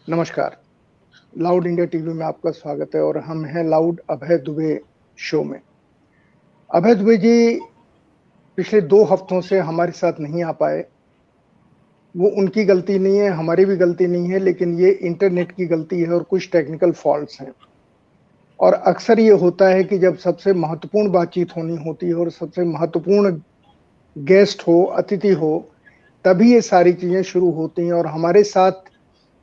नमस्कार। Loud India TV में आपका स्वागत है और हम हैं लाउड अभय दुबे शो में। अभय दुबे जी पिछले 2 हफ्तों से हमारे साथ नहीं आ पाए। वो उनकी गलती नहीं है, हमारी भी गलती नहीं है, लेकिन ये इंटरनेट की गलती है और कुछ टेक्निकल फॉल्ट्स हैं। और अक्सर ये होता है कि जब सबसे महत्वपूर्ण बातचीत होनी होती है और सबसे महत्वपूर्ण गेस्ट हो, अतिथि हो, तभी ये सारी चीज़ें शुरू होती हैं और हमारे साथ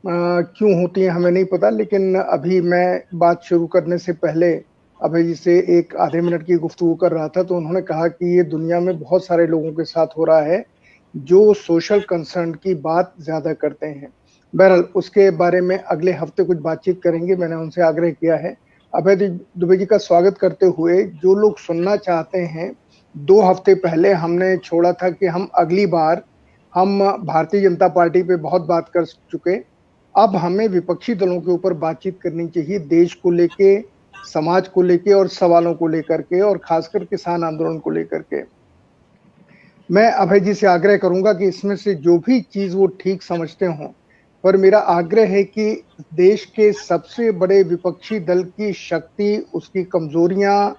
क्यों होती हैं हमें नहीं पता, लेकिन अभी मैं बात शुरू करने से पहले अभय जी से एक आधे मिनट की गुफ्तगू कर रहा था, तो उन्होंने कहा कि ये दुनिया में बहुत सारे लोगों के साथ हो रहा है, जो सोशल कंसर्न की बात ज़्यादा करते हैं। बहरहाल उसके बारे में अगले हफ्ते कुछ बातचीत करेंगे, मैंने उनसे आग्रह किया है। अभय दुबे जी का स्वागत करते हुए जो लोग सुनना चाहते हैं, 2 हफ्ते पहले हमने छोड़ा था कि हम अगली बार हम भारतीय जनता पार्टी पे बहुत बात कर चुके। अब हमें विपक्षी दलों के ऊपर बातचीत करनी चाहिए, देश को लेके, समाज को लेके और सवालों को लेकर के और खासकर किसान आंदोलन को लेकर के। मैं अभय जी से आग्रह करूंगा कि इसमें से जो भी चीज वो ठीक समझते हों, पर मेरा आग्रह है कि देश के सबसे बड़े विपक्षी दल की शक्ति, उसकी कमजोरियां,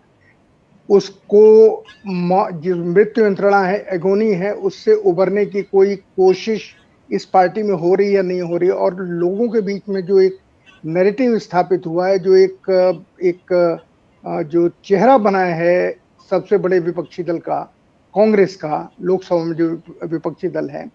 उसको जो मृत्यु यंत्रणा है, एगोनी है, उससे उबरने की कोई कोशिश इस पार्टी में हो रही है या नहीं हो रही है, और लोगों के बीच में जो एक नैरेटिव स्थापित हुआ है, जो एक जो चेहरा बनाया है सबसे बड़े विपक्षी दल का, कांग्रेस का, लोकसभा में जो विपक्षी दल है,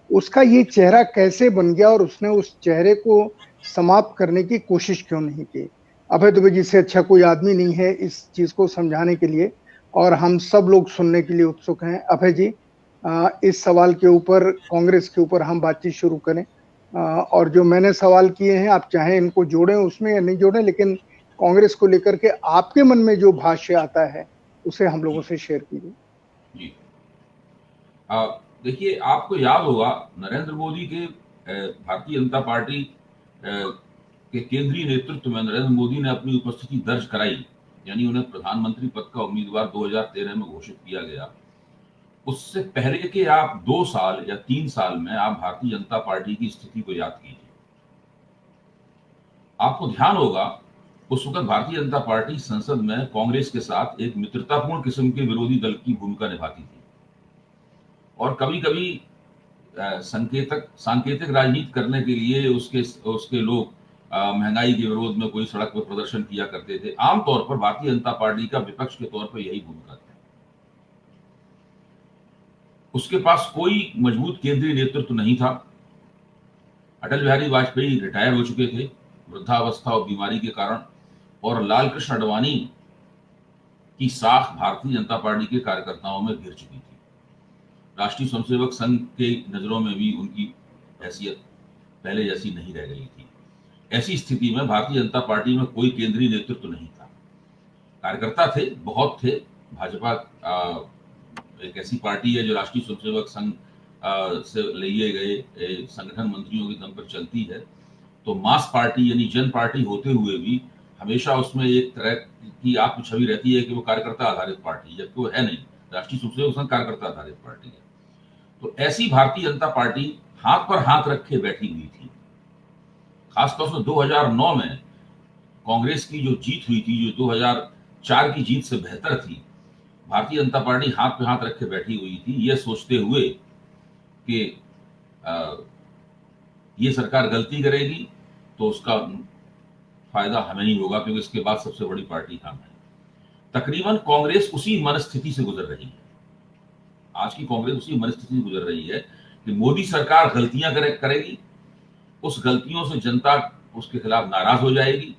उसका ये चेहरा कैसे बन गया और उसने उस चेहरे को समाप्त करने की कोशिश क्यों नहीं की। अभय दुबे जी से अच्छा कोई आदमी नहीं है इस चीज को समझाने के लिए, और हम सब लोग सुनने के लिए उत्सुक हैं। अभय जी, इस सवाल के ऊपर, कांग्रेस के ऊपर हम बातचीत शुरू करें। और जो मैंने सवाल किए हैं, आप चाहें इनको जोड़ें उसमें या नहीं जोड़ें, लेकिन कांग्रेस को लेकर के आपके मन में जो भाष्य आता है उसे हम लोगों जी से शेयर कीजिए। जी। देखिए, आपको याद होगा नरेंद्र मोदी के भारतीय जनता पार्टी के केंद्रीय नेतृत्व में नरेंद्र मोदी ने अपनी उपस्थिति दर्ज कराई, यानी उन्हें प्रधानमंत्री पद का उम्मीदवार 2013 में घोषित किया गया। उससे पहले के आप 2 साल या 3 साल में आप भारतीय जनता पार्टी की स्थिति को याद कीजिए। आपको ध्यान होगा उस वक्त भारतीय जनता पार्टी संसद में कांग्रेस के साथ एक मित्रतापूर्ण किस्म के विरोधी दल की भूमिका निभाती थी और कभी कभी संकेतक सांकेतिक राजनीति करने के लिए उसके उसके लोग महंगाई के विरोध में कोई सड़क पर प्रदर्शन किया करते थे। आमतौर पर भारतीय जनता पार्टी का विपक्ष के तौर पर यही भूमिका थी। उसके पास कोई मजबूत केंद्रीय नेतृत्व नहीं था। अटल बिहारी वाजपेयी रिटायर हो चुके थे वृद्धावस्था और बीमारी के कारण, और लाल कृष्ण आडवाणी की साख भारतीय जनता पार्टी के कार्यकर्ताओं में घिर चुकी थी। राष्ट्रीय स्वयंसेवक संघ के नजरों में भी उनकी हैसियत पहले जैसी नहीं रह गई थी। ऐसी स्थिति में भारतीय जनता पार्टी में कोई केंद्रीय नेतृत्व नहीं था। कार्यकर्ता थे, बहुत थे। भाजपा एक ऐसी पार्टी है जो राष्ट्रीय स्वयंसेवक संघ से लिए गए संगठन मंत्रियों के दम पर चलती है। तो मास पार्टी यानी जन पार्टी होते हुए भी हमेशा उसमें एक तरह की आपकी छवि रहती है कि वो कार्यकर्ता आधारित पार्टी, जबकि वो है नहीं। राष्ट्रीय स्वयंसेवक संघ कार्यकर्ता आधारित पार्टी है। तो ऐसी भारतीय जनता पार्टी हाथ पर हाथ रखे बैठी हुई थी। खासतौर से 2009 में कांग्रेस की जो जीत हुई थी, जो 2004 की जीत से बेहतर थी, भारतीय जनता पार्टी हाथ पे हाथ रखे बैठी हुई थी, यह सोचते हुए कि ये सरकार गलती करेगी तो उसका फायदा हमें ही होगा, क्योंकि इसके बाद सबसे बड़ी पार्टी हम है। तकरीबन कांग्रेस उसी मनस्थिति से गुजर रही है। आज की कांग्रेस उसी मनस्थिति से गुजर रही है कि मोदी सरकार गलतियां करेगी, उस गलतियों से जनता उसके खिलाफ नाराज हो जाएगी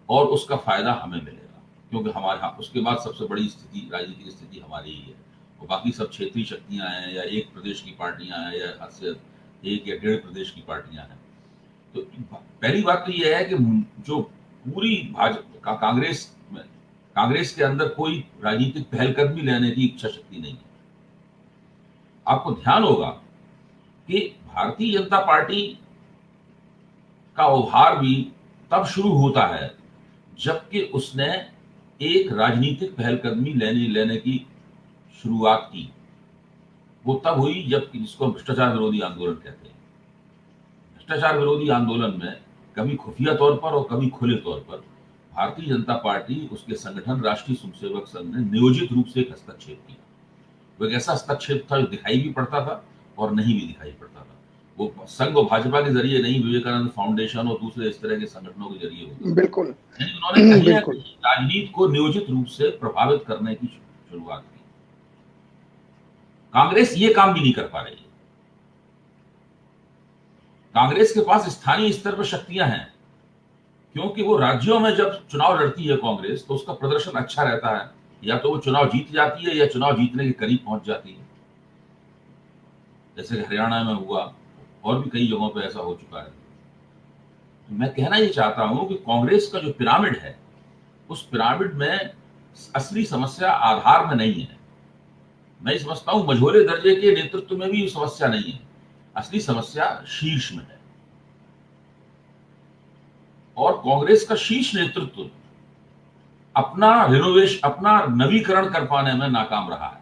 और उसका फायदा हमें मिलेगा, क्योंकि हमारे यहाँ उसके बाद सबसे बड़ी स्थिति, राजनीतिक स्थिति हमारी ही है। और बाकी सब क्षेत्रीय शक्तियां हैं या एक प्रदेश की पार्टियां हैं या हद से एक या 1.5 प्रदेश की पार्टियां हैं। तो पहली बात तो यह है कि जो पूरी भाजपा कांग्रेस के अंदर कोई राजनीतिक पहलकदमी लेने की इच्छा शक्ति नहीं है। आपको ध्यान होगा कि भारतीय जनता पार्टी का उभार भी तब शुरू होता है जबकि उसने एक राजनीतिक पहलकदमी लेने की शुरुआत की। वो तब हुई जब, जिसको हम भ्रष्टाचार विरोधी आंदोलन कहते हैं। भ्रष्टाचार विरोधी आंदोलन में कभी खुफिया तौर पर और कभी खुले तौर पर भारतीय जनता पार्टी, उसके संगठन राष्ट्रीय स्वयंसेवक संघ ने नियोजित रूप से एक हस्तक्षेप किया। वो एक ऐसा हस्तक्षेप था जो दिखाई भी पड़ता था और नहीं भी दिखाई पड़ता था। वो संघ और भाजपा के जरिए नहीं, विवेकानंद फाउंडेशन और दूसरे इस तरह के संगठनों के जरिए होता। बिल्कुल। यानी उन्होंने कहीं ना बिल्कुल। कहीं राजनीति को नियोजित रूप से प्रभावित करने की शुरुआत की। कांग्रेस ये काम भी नहीं कर पा रही है। कांग्रेस के पास स्थानीय स्तर पर शक्तियां हैं, क्योंकि वो राज्यों में जब चुनाव लड़ती है कांग्रेस, तो उसका प्रदर्शन अच्छा रहता है। या तो वो चुनाव जीत जाती है या चुनाव जीतने के करीब पहुंच जाती है, जैसे हरियाणा में हुआ और भी कई जगहों पे ऐसा हो चुका है। तो मैं कहना ये चाहता हूं कि कांग्रेस का जो पिरामिड है, उस पिरामिड में असली समस्या आधार में नहीं है। मैं समझता हूं मझोले दर्जे के नेतृत्व में भी समस्या नहीं है, असली समस्या शीर्ष में है। और कांग्रेस का शीर्ष नेतृत्व अपना नवीकरण कर पाने में नाकाम रहा है।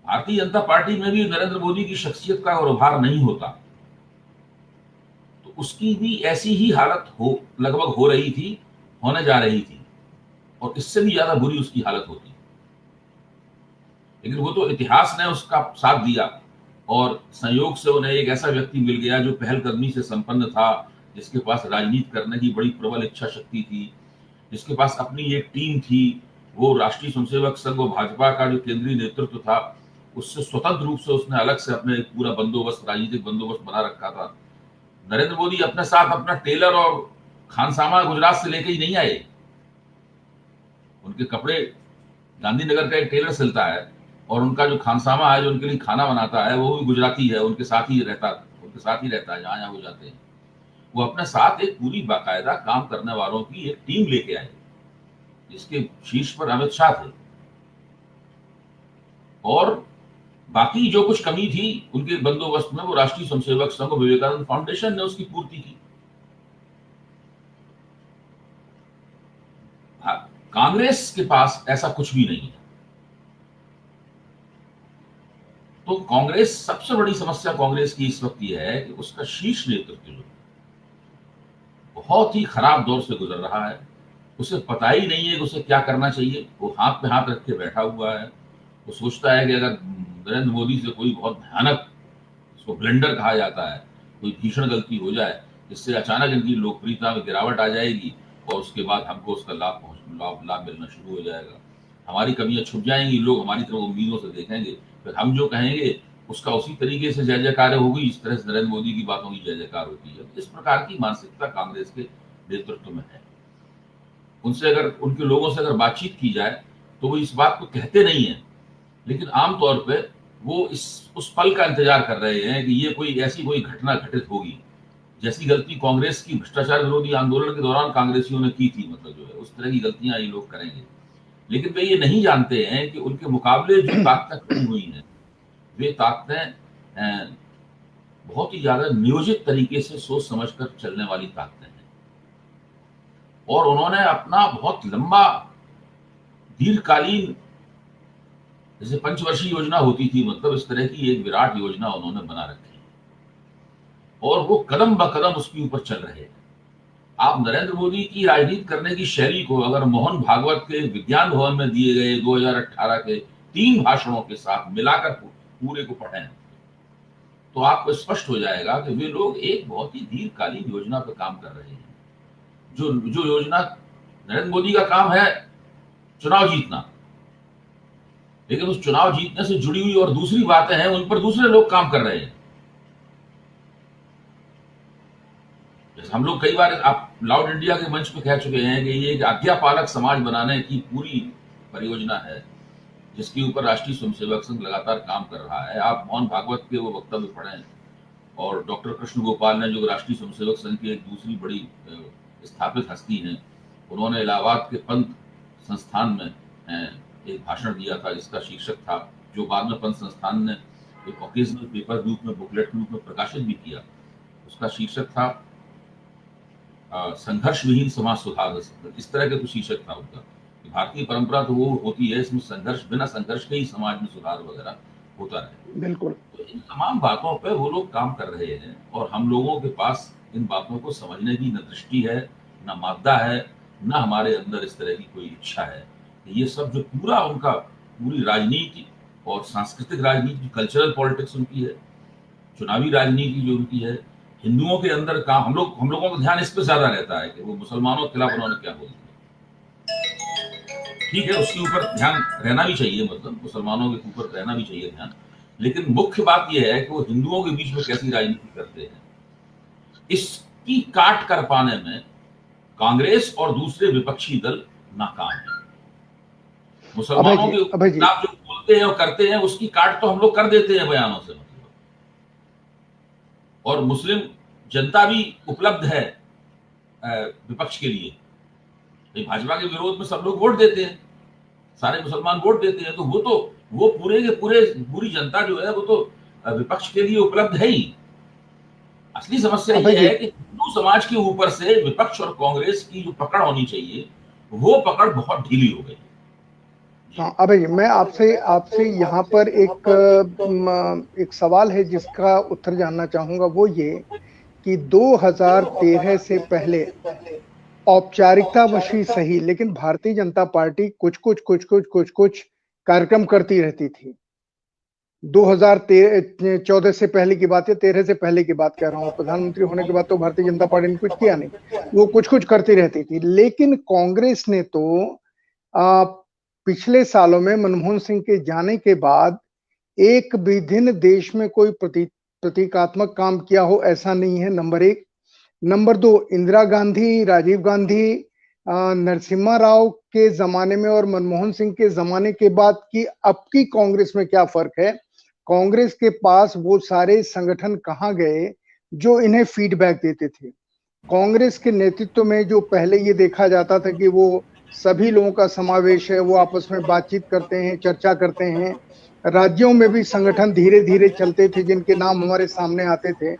भारतीय जनता पार्टी में भी नरेंद्र मोदी की शख्सियत का और उभार नहीं होता, तो उसकी भी ऐसी ही हालत लगभग हो रही थी, होने जा रही थी, और इससे भी ज्यादा बुरी उसकी हालत होती। लेकिन वो तो इतिहास ने उसका साथ दिया, और संयोग से उन्हें एक ऐसा व्यक्ति मिल गया जो पहलकदमी से संपन्न था, जिसके पास राजनीति करने की बड़ी प्रबल इच्छा शक्ति थी, जिसके पास अपनी एक टीम थी। वो राष्ट्रीय स्वयंसेवक संघ और भाजपा का जो केंद्रीय नेतृत्व था, उससे स्वतंत्र रूप से उसने अलग से अपने पूरा बंदोबस्त, राजनीतिक बंदोबस्त बना रखा था। नरेंद्र मोदी अपने साथ अपना टेलर और खानसामा गुजरात से लेके ही नहीं आए। उनके कपड़े गांधीनगर का एक टेलर सिलता है, और उनका जो खानसामा है जो उनके लिए खाना बनाता है, वो भी गुजराती है, उनके साथ ही रहता है जहां जहां वो जाते हैं। वो अपने साथ एक पूरी बाकायदा काम करने वालों की एक टीम लेके आए, जिसके शीर्ष पर अमित शाह थे, और बाकी जो कुछ कमी थी उनके बंदोबस्त में, वो राष्ट्रीय स्वयंसेवक संघ और विवेकानंद फाउंडेशन ने उसकी पूर्ति की। कांग्रेस के पास ऐसा कुछ भी नहीं है। तो कांग्रेस, सबसे बड़ी समस्या कांग्रेस की इस वक्त यह है कि उसका शीर्ष नेतृत्व जो बहुत ही खराब दौर से गुजर रहा है, उसे पता ही नहीं है कि उसे क्या करना चाहिए। वो हाथ पे हाथ रख के बैठा हुआ है। वो सोचता है कि अगर नरेंद्र मोदी से कोई बहुत भयानक, उसको ब्लेंडर कहा जाता है, कोई भीषण गलती हो जाए, जिससे अचानक इनकी लोकप्रियता में गिरावट आ जाएगी, और उसके बाद हमको उसका लाभ मिलना शुरू हो जाएगा। हमारी कमियां छुप जाएंगी, लोग हमारी तरफ उम्मीदों से देखेंगे, फिर हम जो कहेंगे उसका उसी तरीके से जय जयकार होगी, इस तरह से नरेंद्र मोदी की बातों की जय जयकार होती है। इस प्रकार की मानसिकता कांग्रेस के नेतृत्व में है। उनसे अगर, उनके लोगों से अगर बातचीत की जाए, तो वो इस बात को कहते नहीं है, लेकिन आमतौर पे वो उस पल का इंतजार कर रहे हैं कि ये कोई ऐसी कोई घटना घटित होगी, जैसी गलती कांग्रेस की भ्रष्टाचार विरोधी आंदोलन के दौरान कांग्रेसियों ने की थी, मतलब जो है उस तरह की गलतियां ये लोग करेंगे। लेकिन वे ये नहीं जानते हैं कि उनके मुकाबले जो ताकतें खड़ी हुई हैं, वे ताकतें बहुत ही ज्यादा नियोजित तरीके से सोच समझकर चलने वाली ताकतें हैं, और उन्होंने अपना बहुत लंबा दीर्घकालीन, जैसे पंचवर्षीय योजना होती थी, मतलब इस तरह की एक विराट योजना उन्होंने बना रखी, और वो कदम ब कदम उसके ऊपर चल रहे हैं। आप नरेंद्र मोदी की राजनीति करने की शैली को अगर मोहन भागवत के विज्ञान भवन में दिए गए 2018 के 3 भाषणों के साथ मिलाकर पूरे को पढ़ें, तो आपको स्पष्ट हो जाएगा कि वे लोग एक बहुत ही दीर्घकालीन योजना पर काम कर रहे हैं। जो योजना, नरेंद्र मोदी का काम है चुनाव जीतना, लेकिन उस चुनाव जीतने से जुड़ी हुई और दूसरी बातें हैं, उन पर दूसरे लोग काम कर रहे हैं। जैसे हम लोग कई बार आप लाउड इंडिया के मंच पे कह चुके हैं कि ये एक आज्ञापालक समाज बनाने की पूरी परियोजना है, जिसके ऊपर राष्ट्रीय स्वयंसेवक संघ लगातार काम कर रहा है। आप मोहन भागवत के वो वक्तव्य पढ़ें, और डॉक्टर कृष्ण गोपाल ने, जो राष्ट्रीय स्वयंसेवक संघ की एक दूसरी बड़ी स्थापित हस्ती हैं, उन्होंने इलाहाबाद के पंत संस्थान में एक भाषण दिया था, जिसका शीर्षक था, जो बाद में पंत संस्थान ने एक ओकेजनल पेपर के रूप में, बुकलेट के रूप में प्रकाशित भी किया। उसका शीर्षक था संघर्ष विहीन समाज सुधार। इस तरह का कुछ शीर्षक था उनका। भारतीय परंपरा तो वो होती है, इसमें संघर्ष, बिना संघर्ष के ही समाज में सुधार वगैरह होता रहे। बिल्कुल। तो इन तमाम बातों पे वो लोग काम कर रहे हैं और हम लोगों के पास इन बातों को समझने की न दृष्टि है, न मादा है, न हमारे अंदर इस तरह की कोई इच्छा है। ये सब जो पूरा उनका पूरी राजनीति और सांस्कृतिक राजनीति, कल्चरल पॉलिटिक्स उनकी है, चुनावी राजनीति जो उनकी है, हिंदुओं के अंदर काम, हम लोगों का ध्यान इस पर ज्यादा रहता है कि वो मुसलमानों के खिलाफ उन्होंने क्या बोल दिया। ठीक है, उसके ऊपर ध्यान रहना भी चाहिए, मतलब मुसलमानों के ऊपर रहना भी चाहिए ध्यान, लेकिन मुख्य बात यह है कि वो हिंदुओं के बीच में कैसी राजनीति करते हैं, इसकी काट कर पाने में कांग्रेस और दूसरे विपक्षी दल नाकाम है। मुसलमानों के अभय जी, खिलाफ जो बोलते हैं और करते हैं उसकी काट तो हम लोग कर देते हैं बयानों से, मतलब, और मुस्लिम जनता भी उपलब्ध है विपक्ष के लिए। भाजपा के विरोध में सब लोग वोट देते हैं, सारे मुसलमान वोट देते हैं, तो वो पूरे के पूरे पूरी जनता जो है वो तो विपक्ष के लिए उपलब्ध है ही। असली समस्या ये है कि हिंदू समाज के ऊपर से विपक्ष और कांग्रेस की जो पकड़ होनी चाहिए वो पकड़ बहुत ढीली हो गई। हाँ अभय जी, मैं आपसे आपसे यहाँ पर एक सवाल है जिसका उत्तर जानना चाहूंगा, वो ये कि 2013 से पहले औपचारिकता वशी सही, लेकिन भारतीय जनता पार्टी कुछ कार्यक्रम करती रहती थी। 2014 से पहले की बात है, 13 से पहले की बात कह रहा हूँ। प्रधानमंत्री होने के बाद तो भारतीय जनता पार्टी ने कुछ किया नहीं, वो कुछ करती रहती थी। लेकिन कांग्रेस ने तो पिछले सालों में मनमोहन सिंह के जाने के बाद एक भी दिन देश में कोई प्रतीकात्मक काम किया हो ऐसा नहीं है, नंबर एक। नंबर दो, इंदिरा गांधी, राजीव गांधी, नरसिम्हा राव के जमाने में और मनमोहन सिंह के जमाने के बाद की अब की कांग्रेस में क्या फर्क है? कांग्रेस के पास वो सारे संगठन कहां गए जो इन्हें फीडबैक देते थे? कांग्रेस के नेतृत्व में जो पहले ये देखा जाता था कि वो सभी लोगों का समावेश है, वो आपस में बातचीत करते हैं, चर्चा करते हैं। राज्यों में भी संगठन धीरे धीरे चलते थे जिनके नाम हमारे सामने आते थे।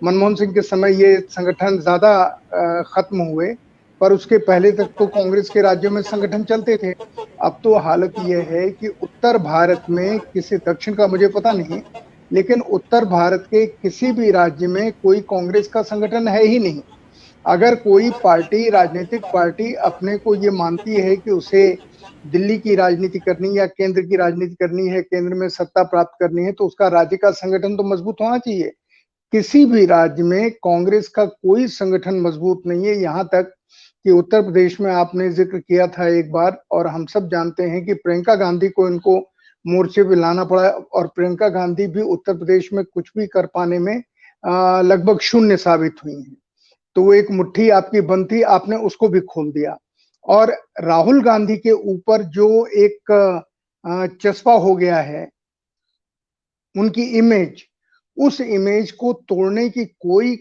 मनमोहन सिंह के समय ये संगठन ज्यादा खत्म हुए, पर उसके पहले तक तो कांग्रेस के राज्यों में संगठन चलते थे। अब तो हालत यह है कि उत्तर भारत में, किसी दक्षिण का मुझे पता नहीं, लेकिन उत्तर भारत के किसी भी राज्य में कोई कांग्रेस का संगठन है ही नहीं। अगर कोई पार्टी, राजनीतिक पार्टी अपने को ये मानती है कि उसे दिल्ली की राजनीति करनी या केंद्र की राजनीति करनी है, केंद्र में सत्ता प्राप्त करनी है, तो उसका राज्य का संगठन तो मजबूत होना चाहिए। किसी भी राज्य में कांग्रेस का कोई संगठन मजबूत नहीं है। यहां तक कि उत्तर प्रदेश में आपने जिक्र किया था एक बार, और हम सब जानते हैं कि प्रियंका गांधी को इनको मोर्चे पे लाना पड़ा, और प्रियंका गांधी भी उत्तर प्रदेश में कुछ भी कर पाने में लगभग शून्य साबित हुई है। तो वो एक मुट्ठी आपकी बंद थी, आपने उसको भी खोल दिया। और राहुल गांधी के ऊपर जो एक चस्पा हो गया है, उनकी इमेज, उस इमेज को तोड़ने की कोई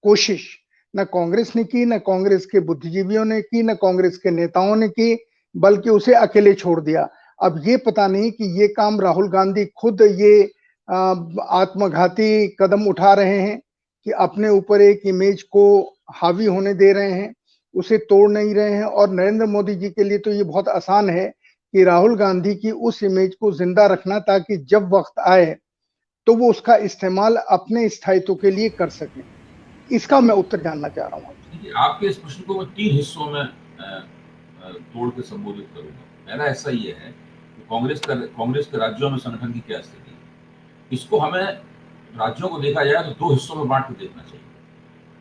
कोशिश न कांग्रेस ने की, न कांग्रेस के बुद्धिजीवियों ने की, न कांग्रेस के नेताओं ने की, बल्कि उसे अकेले छोड़ दिया। अब ये पता नहीं कि ये काम राहुल गांधी खुद ये आत्मघाती कदम उठा रहे हैं कि अपने ऊपर एक इमेज को हावी होने दे रहे हैं, उसे तोड़ नहीं रहे हैं। और नरेंद्र मोदी जी के लिए तो ये बहुत आसान है कि राहुल गांधी की उस इमेज को जिंदा रखना, ताकि जब वक्त आए तो वो उसका इस्तेमाल अपने स्थायित्व के लिए कर सकें। इसका मैं उत्तर जानना चाह रहा हूँ। देखिए, आपके इस प्रश्न को मैं 3 हिस्सों में तोड़ के संबोधित करूंगा। पहला हिस्सा ये है कि कांग्रेस के राज्यों में संगठन की क्या स्थिति है। इसको हमें राज्यों को देखा जाए तो 2 हिस्सों में बांट के देखना चाहिए।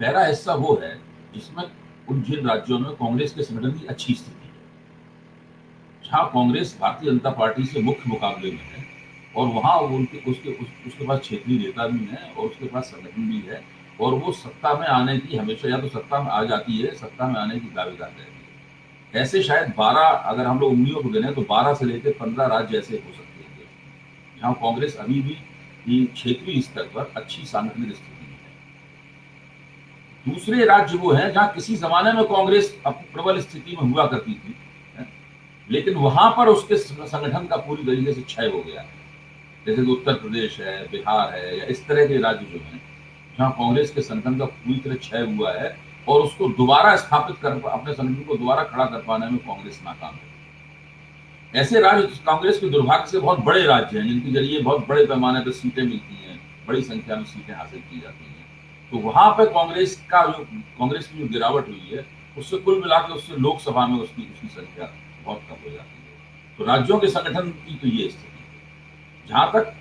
पहला हिस्सा वो है जिसमें उन जिन राज्यों में कांग्रेस के संगठन की अच्छी स्थिति है, जहां कांग्रेस भारतीय जनता पार्टी से मुख्य मुकाबले में है, और वहां उसके पास क्षेत्रीय नेता भी है और उसके पास संगठन भी है, और वो सत्ता में आने की हमेशा, या तो सत्ता में आ जाती है, सत्ता में आने की दावेदार रहती है। ऐसे शायद 12, अगर हम लोग उंगलियों को गिने तो 12 से लेकर 15 राज्य ऐसे हो सकते हैं जहां कांग्रेस अभी भी क्षेत्रीय स्तर पर अच्छी सांगठनिक स्थिति में है। दूसरे राज्य वो हैं जहां किसी जमाने में कांग्रेस अपनी प्रबल स्थिति में हुआ करती थी, लेकिन वहां पर उसके संगठन का पूरी तरीके से क्षय हो गया, जैसे कि उत्तर प्रदेश है, बिहार है, या इस तरह के राज्य जो हैं जहां कांग्रेस के संगठन का पूरी तरह क्षय हुआ है, और उसको दोबारा स्थापित कर, अपने संगठन को दोबारा खड़ा कर पाने में कांग्रेस नाकाम है। ऐसे राज्य कांग्रेस के दुर्भाग्य से बहुत बड़े राज्य हैं जिनके जरिए बहुत बड़े पैमाने पर सीटें मिलती हैं, बड़ी संख्या में सीटें हासिल की जाती हैं। तो वहां पर कांग्रेस की जो गिरावट हुई है, उससे कुल मिलाकर उससे लोकसभा में उसकी उसकी संख्या बहुत कम हो जाती है। तो राज्यों के संगठन की तो ये स्थिति है। जहां तक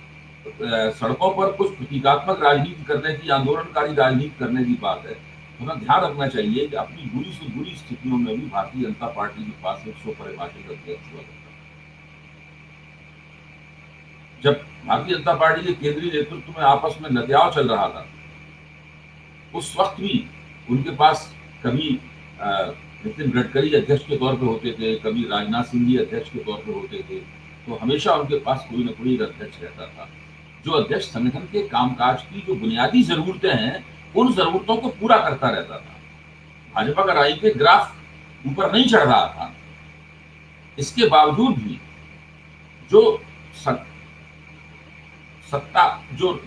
सड़कों पर कुछ प्रतीकात्मक राजनीति करने की, आंदोलनकारी राजनीति करने की बात है, तो हमें ध्यान रखना चाहिए कि अपनी बुरी से बुरी स्थितियों में भी भारतीय जनता पार्टी के पास एक स्वपरिभाषित अध्यक्ष हुआ करता है। जब भारतीय जनता पार्टी के केंद्रीय नेतृत्व में आपस में लतियाव चल रहा था, उस वक्त भी उनके पास कभी नितिन गडकरी अध्यक्ष के तौर पर होते थे, कभी राजनाथ सिंह जी अध्यक्ष के तौर पर होते थे। तो हमेशा उनके पास कोई न कोई अध्यक्ष रहता था, जो अध्यक्ष संगठन के कामकाज की जो बुनियादी जरूरतें हैं, उन जरूरतों को पूरा करता रहता था। भाजपा का राजनीतिक ग्राफ ऊपर नहीं चढ़ रहा था, इसके बावजूद भी जो सत्ता जो